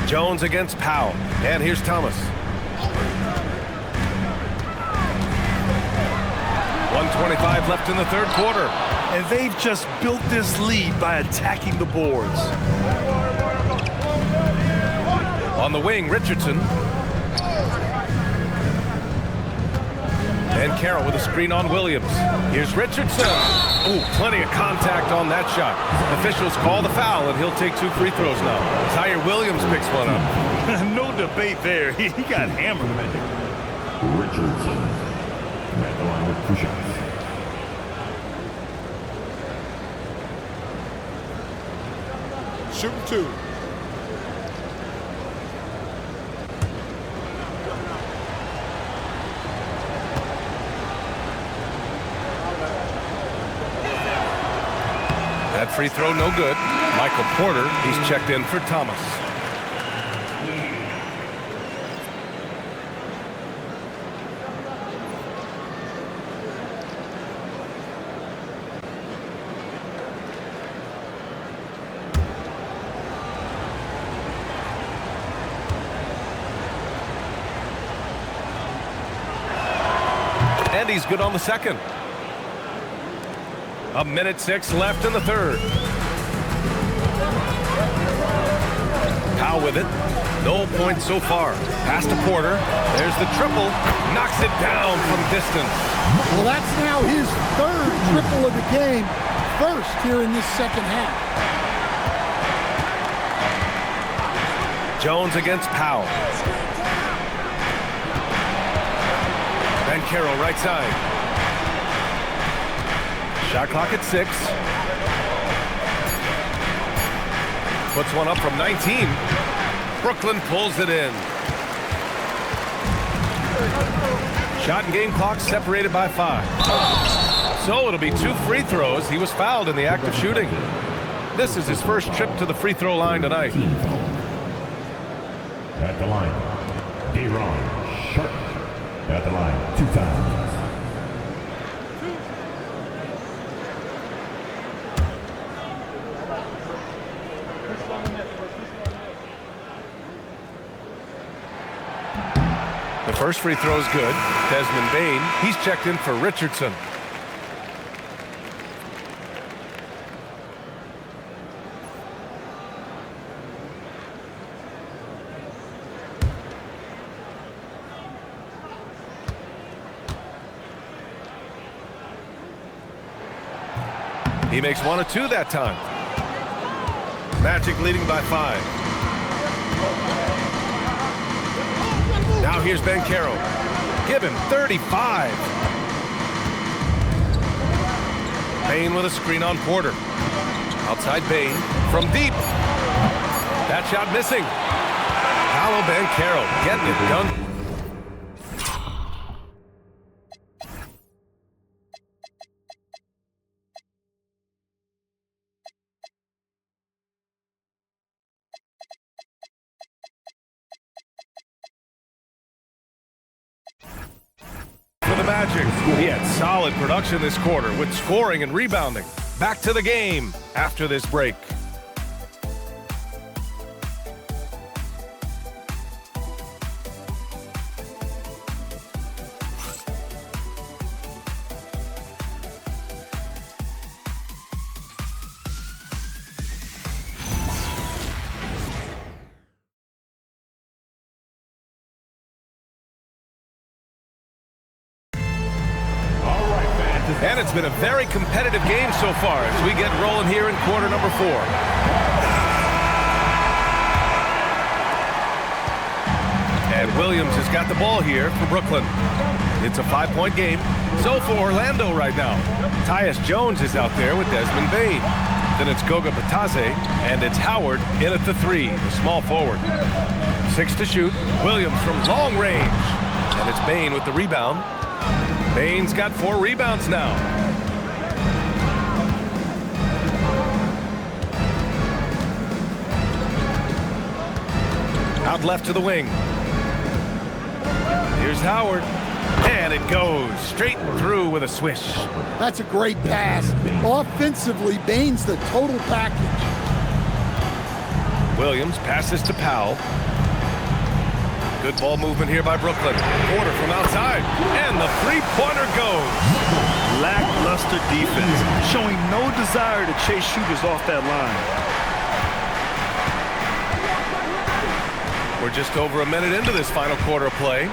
Jones against Powell. And here's Thomas. 1:25 left in the third quarter. And they've just built this lead by attacking the boards. On the wing, Richardson. And Carroll with a screen on Williams. Here's Richardson. Ooh, plenty of contact on that shot. Officials call the foul, and he'll take 2 free throws now. Tyre Williams picks one up. No debate there. He got hammered. Richardson. At the line with 2 shots. Shooting 2. That free throw no good. Michael Porter, he's checked in for Thomas. And he's good on the second. 1:06 left in the third. Powell with it. No points so far. Pass to Porter. There's the triple. Knocks it down from distance. Well, that's now his 3rd triple of the game, first here in this second half. Jones against Powell. Banchero right side. Shot clock at 6. Puts one up from 19. Brooklyn pulls it in. Shot and game clock separated by 5. So it'll be 2 free throws. He was fouled in the act of shooting. This is his first trip to the free throw line tonight. At the line, De'Ron Sharp. At the line, 2 times. The first free throw is good. Desmond Bane, he's checked in for Richardson. He makes 1 of 2 that time. Magic leading by 5. Now here's Banchero. Give him 35. Bane with a screen on Porter. Outside Bane from deep. That shot missing. Paolo Banchero getting it done. Magic. He had solid production this quarter with scoring and rebounding. Back to the game after this break. And it's been a very competitive game so far as we get rolling here in quarter number 4. And Williams has got the ball here for Brooklyn. It's a 5-point game. So for Orlando right now, Tyus Jones is out there with Desmond Bane. Then it's Goga Bitadze, and it's Howard in at the 3, the small forward. 6 to shoot. Williams from long range. And it's Bane with the rebound. Bane's got 4 rebounds now. Out left to the wing. Here's Howard. And it goes straight through with a swish. That's a great pass. Offensively, Bane's the total package. Williams passes to Powell. Good ball movement here by Brooklyn. Porter from outside. And the three-pointer goes. Lackluster defense, showing no desire to chase shooters off that line. We're just over a minute into this final quarter of play.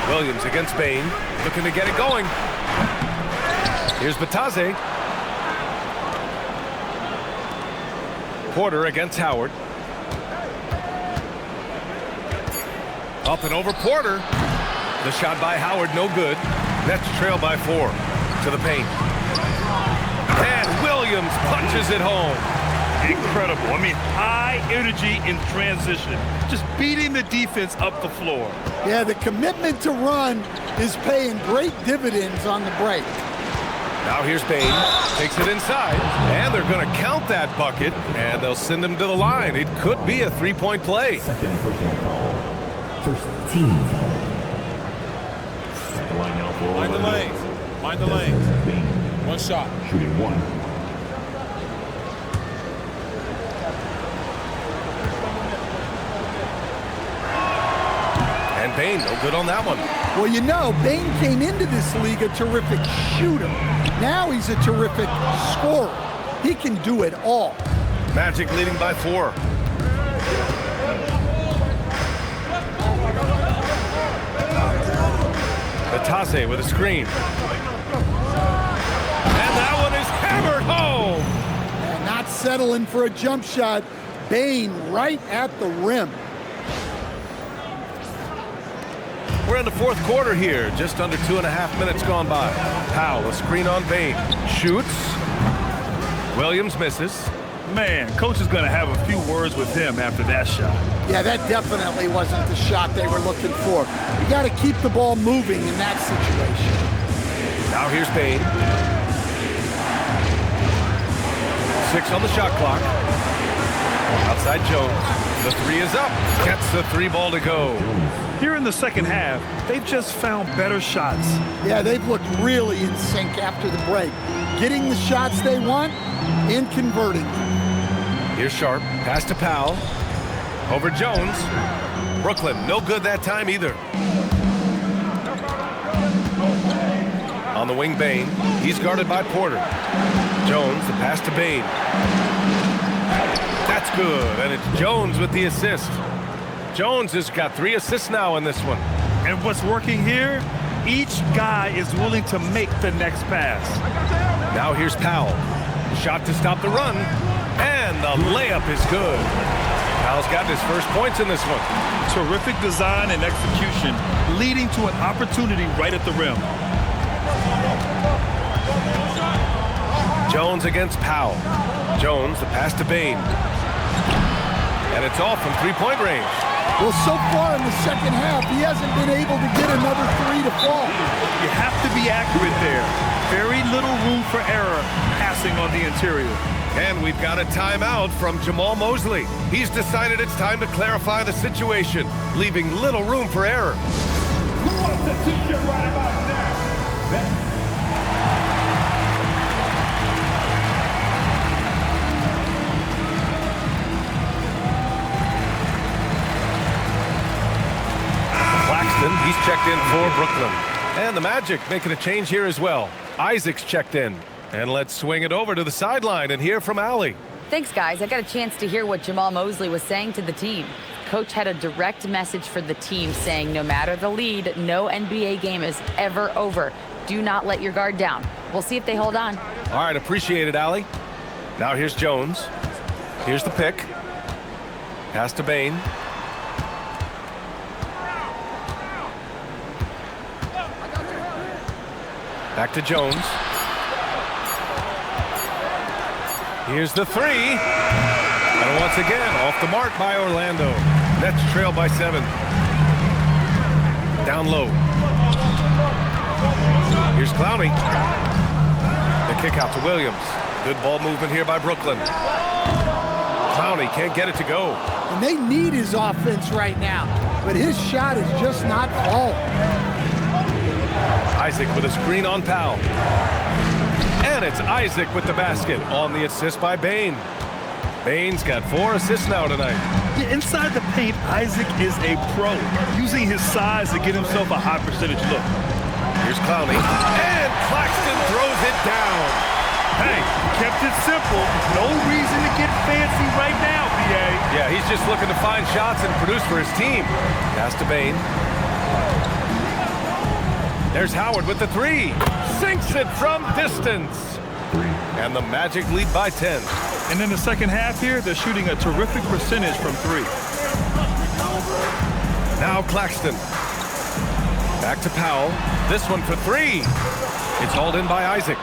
Williams against Bane, looking to get it going. Here's Bitadze. Porter against Howard. Up and over Porter. The shot by Howard, no good. Nets trail by 4 to the paint. And Williams punches it home. Incredible. I mean, high energy in transition. Just beating the defense up the floor. Yeah, the commitment to run is paying great dividends on the break. Now here's Bane. Takes it inside. And they're going to count that bucket. And they'll send him to the line. It could be a 3-point play. Second personal foul. First team foul. At the line now for Mind the lanes. Mind the lanes. Bane. 1 shot. Shooting 1. And Bane, no good on that one. Well, you know, Bane came into this league a terrific shooter. Now he's a terrific scorer. He can do it all. Magic leading by 4. Bitadze with a screen. And that one is hammered home. And not settling for a jump shot. Bane right at the rim. we're in the fourth quarter here. Just under 2.5 minutes gone by. Powell, a screen on Bane. Shoots. Williams misses. Man, coach is going to have a few words with him after that shot. Yeah, that definitely wasn't the shot they were looking for. You got to keep the ball moving in that situation. Now here's Bane. 6 on the shot clock. Outside Jones. The 3 is up. Gets the 3 ball to go. Here in the second half, they've just found better shots. Yeah, they've looked really in sync after the break. Getting the shots they want and converting. Here's Sharp. Pass to Powell. Over Jones. Brooklyn, no good that time either. On the wing, Bane. He's guarded by Porter. Jones, the pass to Bane. That's good, and it's Jones with the assist. Jones has got 3 assists now in this one. And what's working here? Each guy is willing to make the next pass. Now here's Powell. Shot to stop the run, and the layup is good. Powell's got his first points in this one. Terrific design and execution, leading to an opportunity right at the rim. Jones against Powell. Jones, the pass to Bane. And it's off from 3-point range. Well, so far in the second half, he hasn't been able to get another 3 to fall. You have to be accurate there. Very little room for error passing on the interior. And we've got a timeout from Jamal Mosley. He's decided it's time to clarify the situation, leaving little room for error. Who wants a t-shirt right about now? He's checked in for Brooklyn. And the Magic making a change here as well. Isaac's checked in. And let's swing it over to the sideline and hear from Allie. Thanks, guys. I got a chance to hear what Jamal Mosley was saying to the team. Coach had a direct message for the team saying no matter the lead, no NBA game is ever over. Do not let your guard down. We'll see if they hold on. All right, appreciate it, Allie. Now here's Jones. Here's the pick. Pass to Bane. Back to Jones. Here's the 3. And once again, off the mark by Orlando. Nets trail by 7. Down low. Here's Clowney. The kick out to Williams. Good ball movement here by Brooklyn. Clowney can't get it to go. And they need his offense right now, but his shot is just not falling. Isaac with a screen on Powell. And it's Isaac with the basket on the assist by Bane. Bane's got 4 assists now tonight. Yeah, inside the paint, Isaac is a pro, using his size to get himself a high percentage look. Here's Clowney. And Claxton throws it down. Hey, kept it simple. No reason to get fancy right now, BA. Yeah, he's just looking to find shots and produce for his team. Pass to Bane. There's Howard with the 3. Sinks it from distance. And the Magic lead by 10. And in the second half here, they're shooting a terrific percentage from 3. Now Claxton. Back to Powell. This one for 3. It's hauled in by Isaac.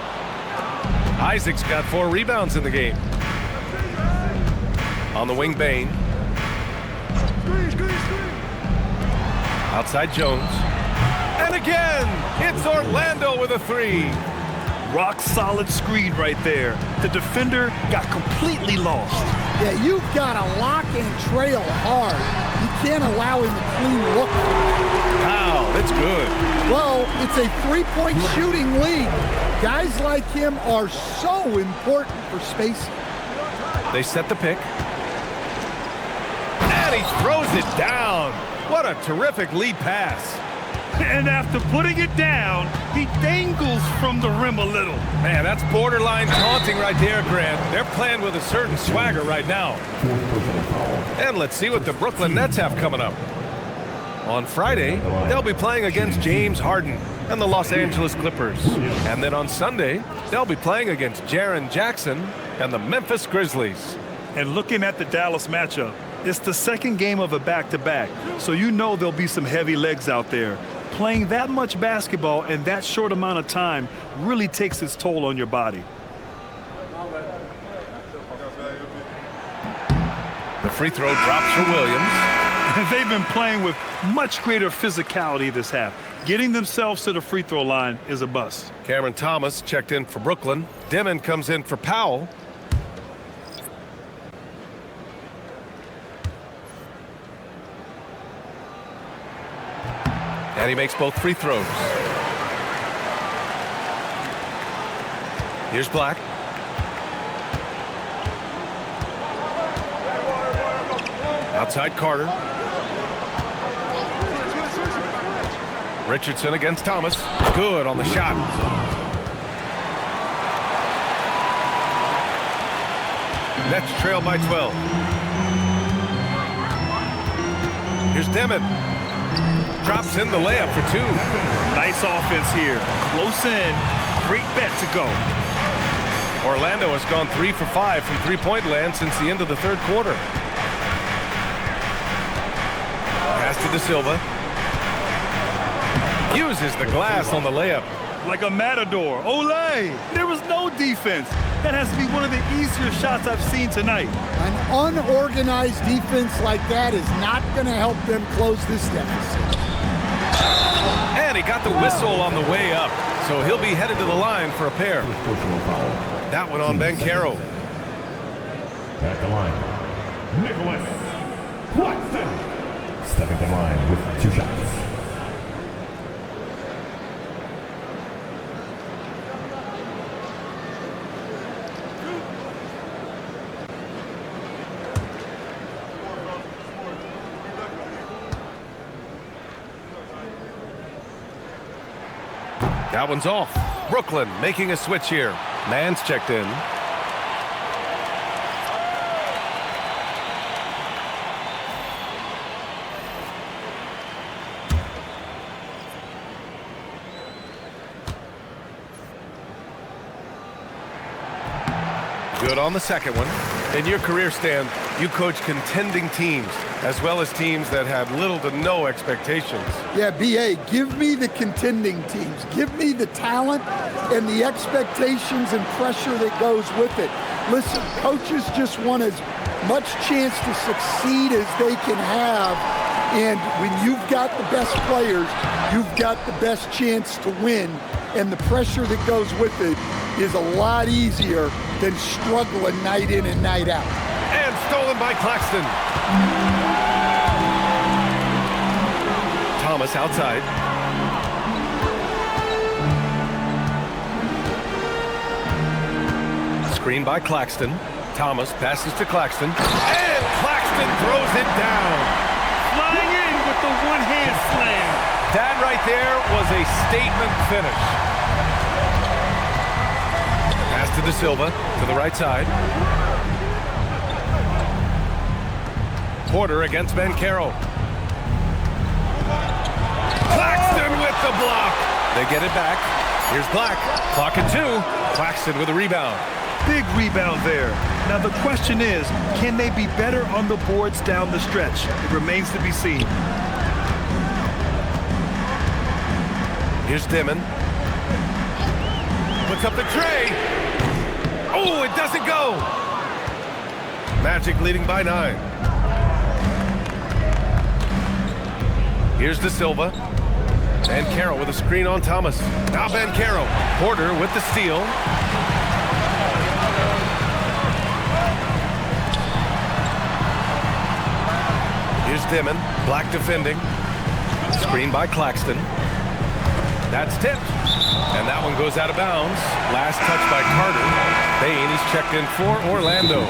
Isaac's got 4 rebounds in the game. On the wing, Bane. Outside Jones. And again, it's Orlando with a 3. Rock solid screen right there. The defender got completely lost. Yeah, you've got to lock and trail hard. You can't allow him to clean look. Wow, that's good. Well, it's a 3-point shooting lead. Guys like him are so important for spacing. They set the pick. And he throws it down. What a terrific lead pass. And after putting it down, he dangles from the rim a little. Man, that's borderline taunting right there, Grant. They're playing with a certain swagger right now. And let's see what the Brooklyn Nets have coming up. On Friday, they'll be playing against James Harden and the Los Angeles Clippers. And then on Sunday, they'll be playing against Jaren Jackson and the Memphis Grizzlies. And looking at the Dallas matchup, it's the second game of a back-to-back, so you know there'll be some heavy legs out there. Playing that much basketball in that short amount of time really takes its toll on your body. The free throw drops for Williams. They've been playing with much greater physicality this half. Getting themselves to the free throw line is a bust. Cameron Thomas checked in for Brooklyn. Dimon comes in for Powell. And he makes both free throws. Here's Black. Outside Carter. Richardson against Thomas. Good on the shot. Nets trail by 12. Here's Dimon. Drops in the layup for 2. Nice offense here. Close in. Great bet to go. Orlando has gone 3 for 5 from three-point land since the end of the third quarter. Pass to De Silva. Uses the glass on the layup. Like a matador. Olay! There was no defense. That has to be one of the easier shots I've seen tonight. An unorganized defense like that is not going to help them close this deficit. And he got the whistle on the way up, so he'll be headed to the line for a pair. That one on Banchero. At the line, Nicholas Claxton. Stepping to the line with 2 shots. That one's off. Brooklyn making a switch here. Mann's checked in. Good on the second one. In your career, Stan, you coach contending teams as well as teams that had little to no expectations. Yeah, B.A., give me the contending teams. Give me the talent and the expectations and pressure that goes with it. Listen, coaches just want as much chance to succeed as they can have. And when you've got the best players, you've got the best chance to win. And the pressure that goes with it is a lot easier than struggling night in and night out. And stolen by Claxton. Thomas outside. Screen by Claxton. Thomas passes to Claxton. And Claxton throws it down. Flying in with the one-hand slam. That right there was a statement finish. Pass to De Silva to the right side. Porter against Banchero. Claxton with the block. They get it back. Here's Black. Clock at 2. Claxton with a rebound. Big rebound there. Now the question is, can they be better on the boards down the stretch? It remains to be seen. Here's Dimon. Puts up the tray. Oh, it doesn't go. Magic leading by 9. Here's De Silva. Banchero with a screen on Thomas. Now Banchero. Porter with the steal. Here's Dimon. Black defending. Screen by Claxton. That's tipped. And that one goes out of bounds. Last touch by Carter. Bain is checked in for Orlando.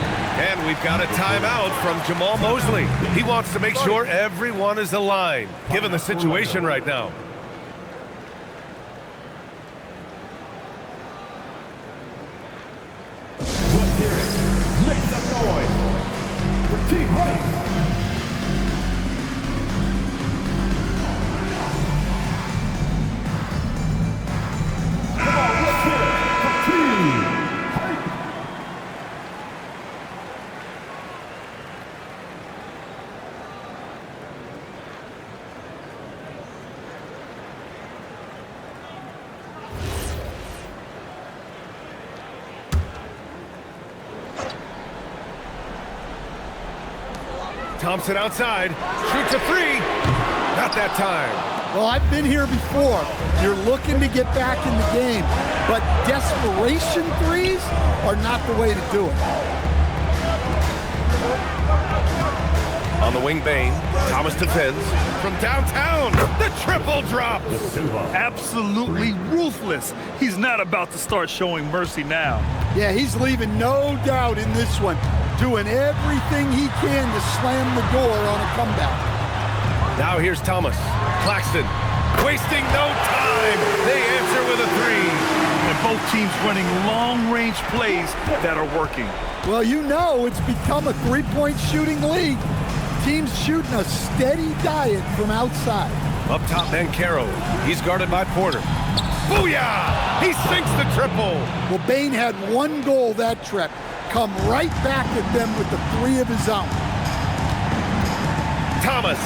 And we've got a timeout from Jamal Mosley. He wants to make sure everyone is aligned, given the situation right now. Make some noise for Team Rice. Come on, let's hear it for Team Rice. Thompson outside. Shoots a three. Not that time. Well, I've been here before. You're looking to get back in the game, but desperation threes are not the way to do it. On the wing, Bane. Thomas defends. From downtown, the triple drop. Absolutely ruthless. He's not about to start showing mercy now. Yeah, he's leaving no doubt in this one, doing everything he can to slam the door on a comeback. Now here's Thomas. Claxton, wasting no time. They answer with a three. And both teams running long-range plays that are working. Well, you know it's become a three-point shooting league. Teams shooting a steady diet from outside. Up top, Banchero. He's guarded by Porter. Booyah! He sinks the triple. Well, Bane had one goal that trip. Come right back at them with the three of his own. Thomas.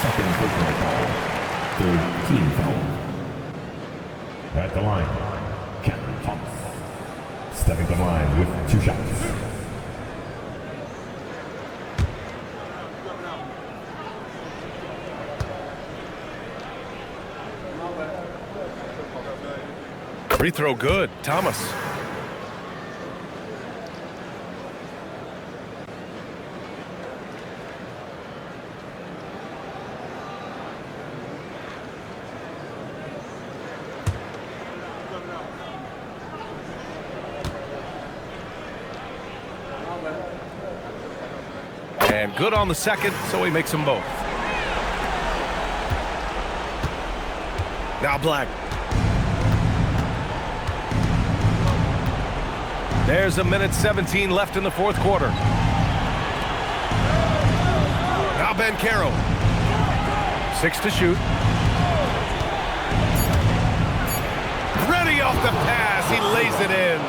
Second personal foul. Third team foul. At the line, Cameron Thomas. Stepping to the line with 2 shots. Free throw good. Thomas. And good on the second, so he makes them both. Now Black. There's a minute 17 left in the fourth quarter. Now Banchero. 6 to shoot. Ready off the pass. He lays it in.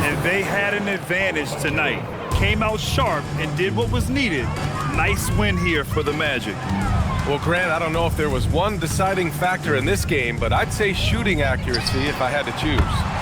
And they had an advantage tonight. Came out sharp and did what was needed. Nice win here for the Magic. Well, Grant, I don't know if there was one deciding factor in this game, but I'd say shooting accuracy if I had to choose.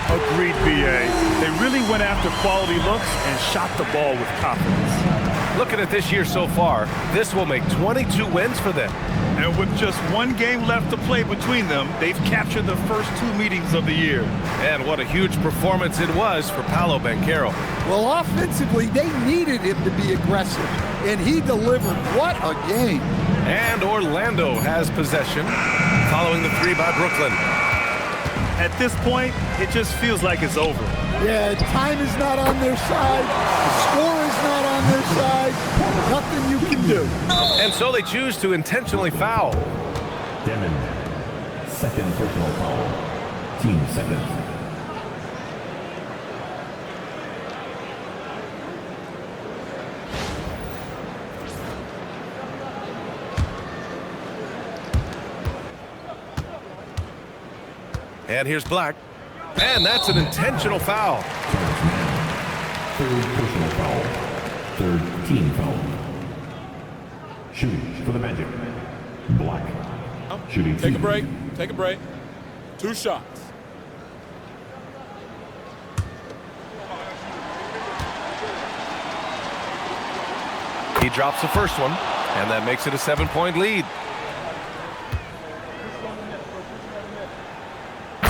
Agreed, B.A. They really went after quality looks and shot the ball with confidence. Looking at this year so far, this will make 22 wins for them. And with just one game left to play between them, they've captured the first 2 meetings of the year. And what a huge performance it was for Paolo Banchero. Well, offensively, they needed him to be aggressive, and he delivered. What a game. And Orlando has possession, following the three by Brooklyn. At this point, it just feels like it's over. Yeah, time is not on their side. The score is not on their side. Nothing you can do. And so they choose to intentionally foul. Demon. Second personal foul. Team second. And here's Black. And that's an intentional foul. Third personal foul. Third team foul. Shooting for the Magic. Black. Shooting. Take a break. Take a break. 2 shots. He drops the first one, and that makes it a 7-point lead.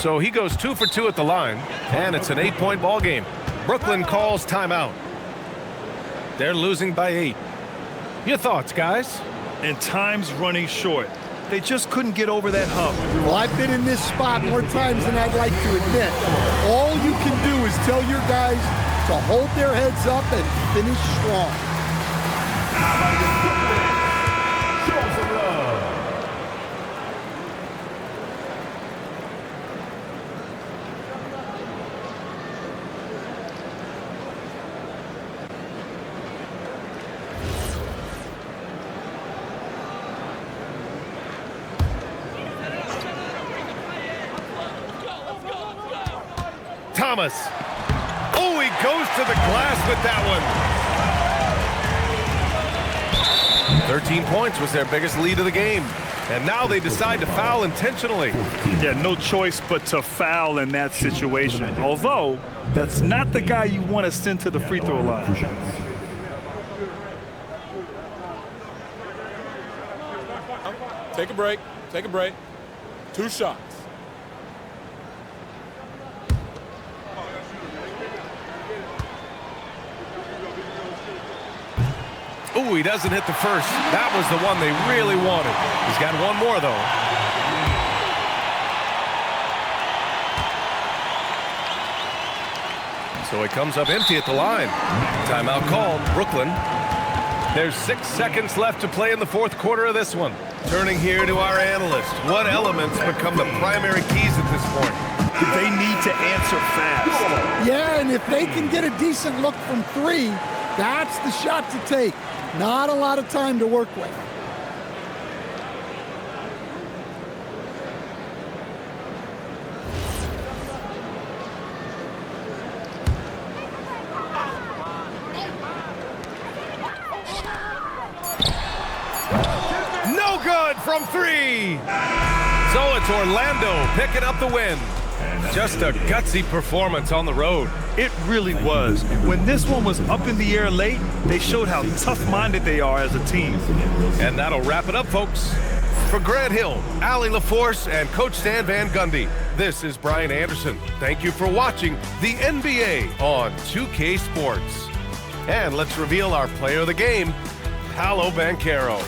So he goes 2 for 2 at the line, and it's an 8-point ball game. Brooklyn calls timeout. They're losing by 8. Your thoughts, guys? And time's running short. They just couldn't get over that hump. Well, I've been in this spot more times than I'd like to admit. All you can do is tell your guys to hold their heads up and finish strong. Show some love. Thomas. Oh, he goes to the glass with that one. 13 points was their biggest lead of the game. And now they decide to foul intentionally. Yeah, no choice but to foul in that situation. Although, that's not the guy you want to send to the free throw line. Take a break. Take a break. 2 shots. Ooh, he doesn't hit the first. That was the one they really wanted. He's got one more, though. So he comes up empty at the line. Timeout called, Brooklyn. There's 6 seconds left to play in the fourth quarter of this one. Turning here to our analyst. What elements become the primary keys at this point? They need to answer fast. Yeah, and if they can get a decent look from 3, that's the shot to take. Not a lot of time to work with. No good from 3. So it's Orlando picking up the win. Just a gutsy performance on the road. It really was. When this one was up in the air late, they showed how tough-minded they are as a team. And that'll wrap it up, folks. For Grant Hill, Allie LaForce, and Coach Stan Van Gundy, this is Brian Anderson. Thank you for watching the NBA on 2K Sports. And let's reveal our player of the game, Paolo Banchero.